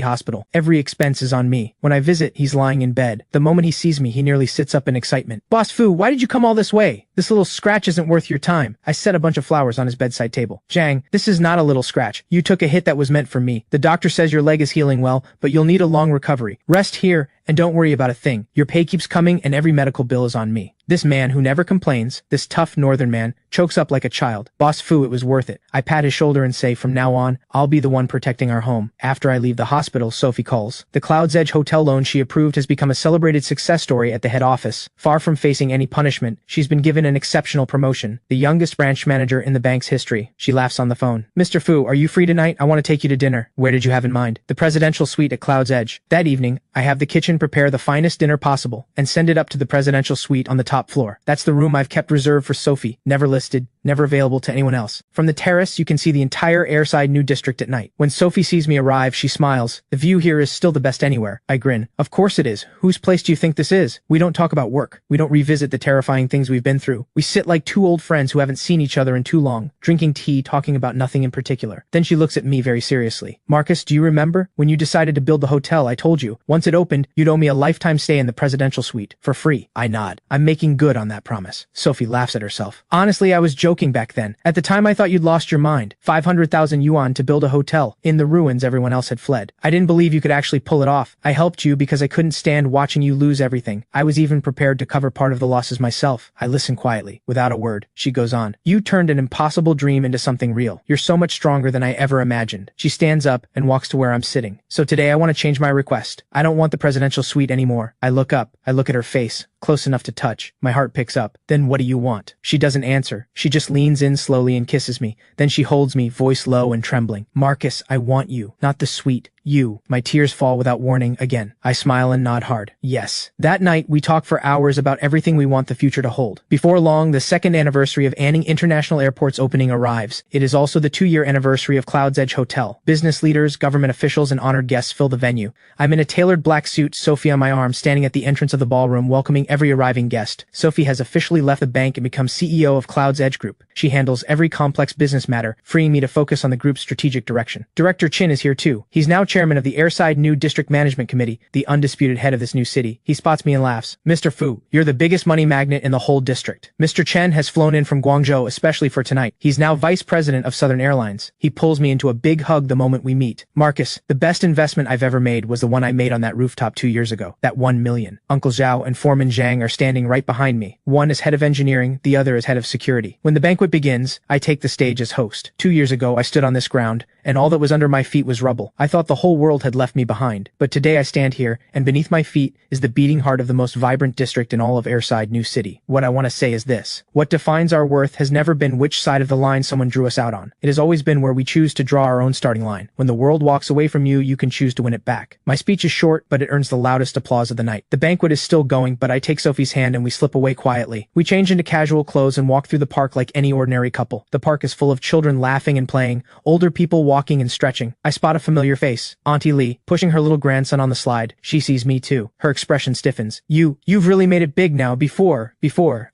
hospital. Every expense is on me. When I visit, he's lying in bed. The moment he sees me, he nearly sits up in excitement. Boss Fu, why did you come all this way? This little scratch isn't worth your time. I set a bunch of flowers on his bedside table. Zhang, this is not a little scratch. You took a hit that was meant for me. The doctor says your leg is healing well, but you'll need a long recovery. Rest here and don't worry about a thing. Your pay keeps coming and every medical bill is on me. This man who never complains, this tough northern man, chokes up like a child. Boss Fu, it was worth it. I pat his shoulder and say, from now on, I'll be the one protecting our home. After I leave the hospital, Sophie calls. The Cloud's Edge hotel loan she approved has become a celebrated success story at the head office. Far from facing any punishment, she's been given an exceptional promotion, the youngest branch manager in the bank's history. She laughs on the phone. Mr. Fu, are you free tonight? I want to take you to dinner. Where did you have in mind? The presidential suite at Cloud's Edge. That evening, I have the kitchen prepare the finest dinner possible and send it up to the presidential suite on the top floor. That's the room I've kept reserved for Sophie, never listed, never available to anyone else. From the terrace, you can see the entire airside new district at night. When Sophie sees me arrive, she smiles. The view here is still the best anywhere. I grin. Of course it is. Whose place do you think this is? We don't talk about work. We don't revisit the terrifying things we've been through. We sit like two old friends who haven't seen each other in too long, drinking tea, talking about nothing in particular. Then she looks at me very seriously. Marcus, do you remember? When you decided to build the hotel, I told you, once it opened, you'd owe me a lifetime stay in the presidential suite, for free. I nod. I'm making good on that promise. Sophie laughs at herself. Honestly, I was joking back then. At the time, I thought you'd lost your mind. 500,000 yuan to build a hotel. In the ruins, everyone else had fled. I didn't believe you could actually pull it off. I helped you because I couldn't stand watching you lose everything. I was even prepared to cover part of the losses myself. I listen quietly, without a word. She goes on. You turned an impossible dream into something real. You're so much stronger than I ever imagined. She stands up and walks to where I'm sitting. So today I want to change my request. I don't want the presidential suite anymore. I look up. I look at her face. Close enough to touch. My heart picks up. Then what do you want? She doesn't answer. She just leans in slowly and kisses me. Then she holds me, voice low and trembling. Marcus, I want you, not the suite. You. My tears fall without warning again. I smile and nod hard. Yes. That night, we talk for hours about everything we want the future to hold. Before long, the second anniversary of Anning International Airport's opening arrives. It is also the 2-year anniversary of Cloud's Edge Hotel. Business leaders, government officials, and honored guests fill the venue. I'm in a tailored black suit, Sophie on my arm, standing at the entrance of the ballroom, welcoming every arriving guest. Sophie has officially left the bank and become CEO of Cloud's Edge Group. She handles every complex business matter, freeing me to focus on the group's strategic direction. Director Chin is here too. He's now chairman of the Airside New District Management Committee, the undisputed head of this new city. He spots me and laughs. Mr. Fu, you're the biggest money magnet in the whole district. Mr. Chen has flown in from Guangzhou especially for tonight. He's now vice president of Southern Airlines. He pulls me into a big hug the moment we meet. Marcus, the best investment I've ever made was the one I made on that rooftop 2 years ago. That 1 million. Uncle Zhao and Foreman Zhang are standing right behind me. One is head of engineering, the other is head of security. When the banquet begins, I take the stage as host. 2 years ago, I stood on this ground, and all that was under my feet was rubble. I thought the whole whole world had left me behind. But today I stand here, and beneath my feet is the beating heart of the most vibrant district in all of Airside New City. What I want to say is this. What defines our worth has never been which side of the line someone drew us out on. It has always been where we choose to draw our own starting line. When the world walks away from you, you can choose to win it back. My speech is short, but it earns the loudest applause of the night. The banquet is still going, but I take Sophie's hand and we slip away quietly. We change into casual clothes and walk through the park like any ordinary couple. The park is full of children laughing and playing, older people walking and stretching. I spot a familiar face. Auntie Lee, pushing her little grandson on the slide. She sees me too. Her expression stiffens. You've really made it big now. Before,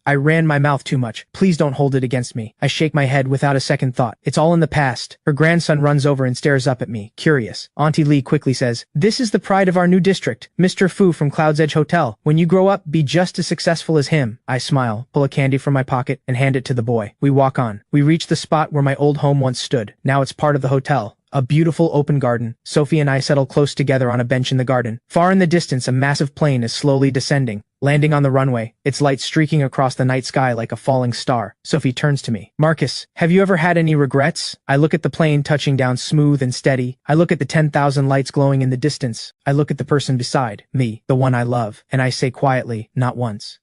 I ran my mouth too much. Please don't hold it against me. I shake my head without a second thought. It's all in the past. Her grandson runs over and stares up at me, curious. Auntie Lee quickly says, "This is the pride of our new district, Mr. Fu from Cloud's Edge Hotel. When you grow up, be just as successful as him." I smile, pull a candy from my pocket, and hand it to the boy. We walk on. We reach the spot where my old home once stood. Now it's part of the hotel. A beautiful open garden. Sophie and I settle close together on a bench in the garden. Far in the distance, a massive plane is slowly descending, landing on the runway, its light streaking across the night sky like a falling star. Sophie turns to me. "Marcus, have you ever had any regrets?" I look at the plane touching down smooth and steady. I look at the 10,000 lights glowing in the distance. I look at the person beside me, the one I love, and I say quietly, "Not once."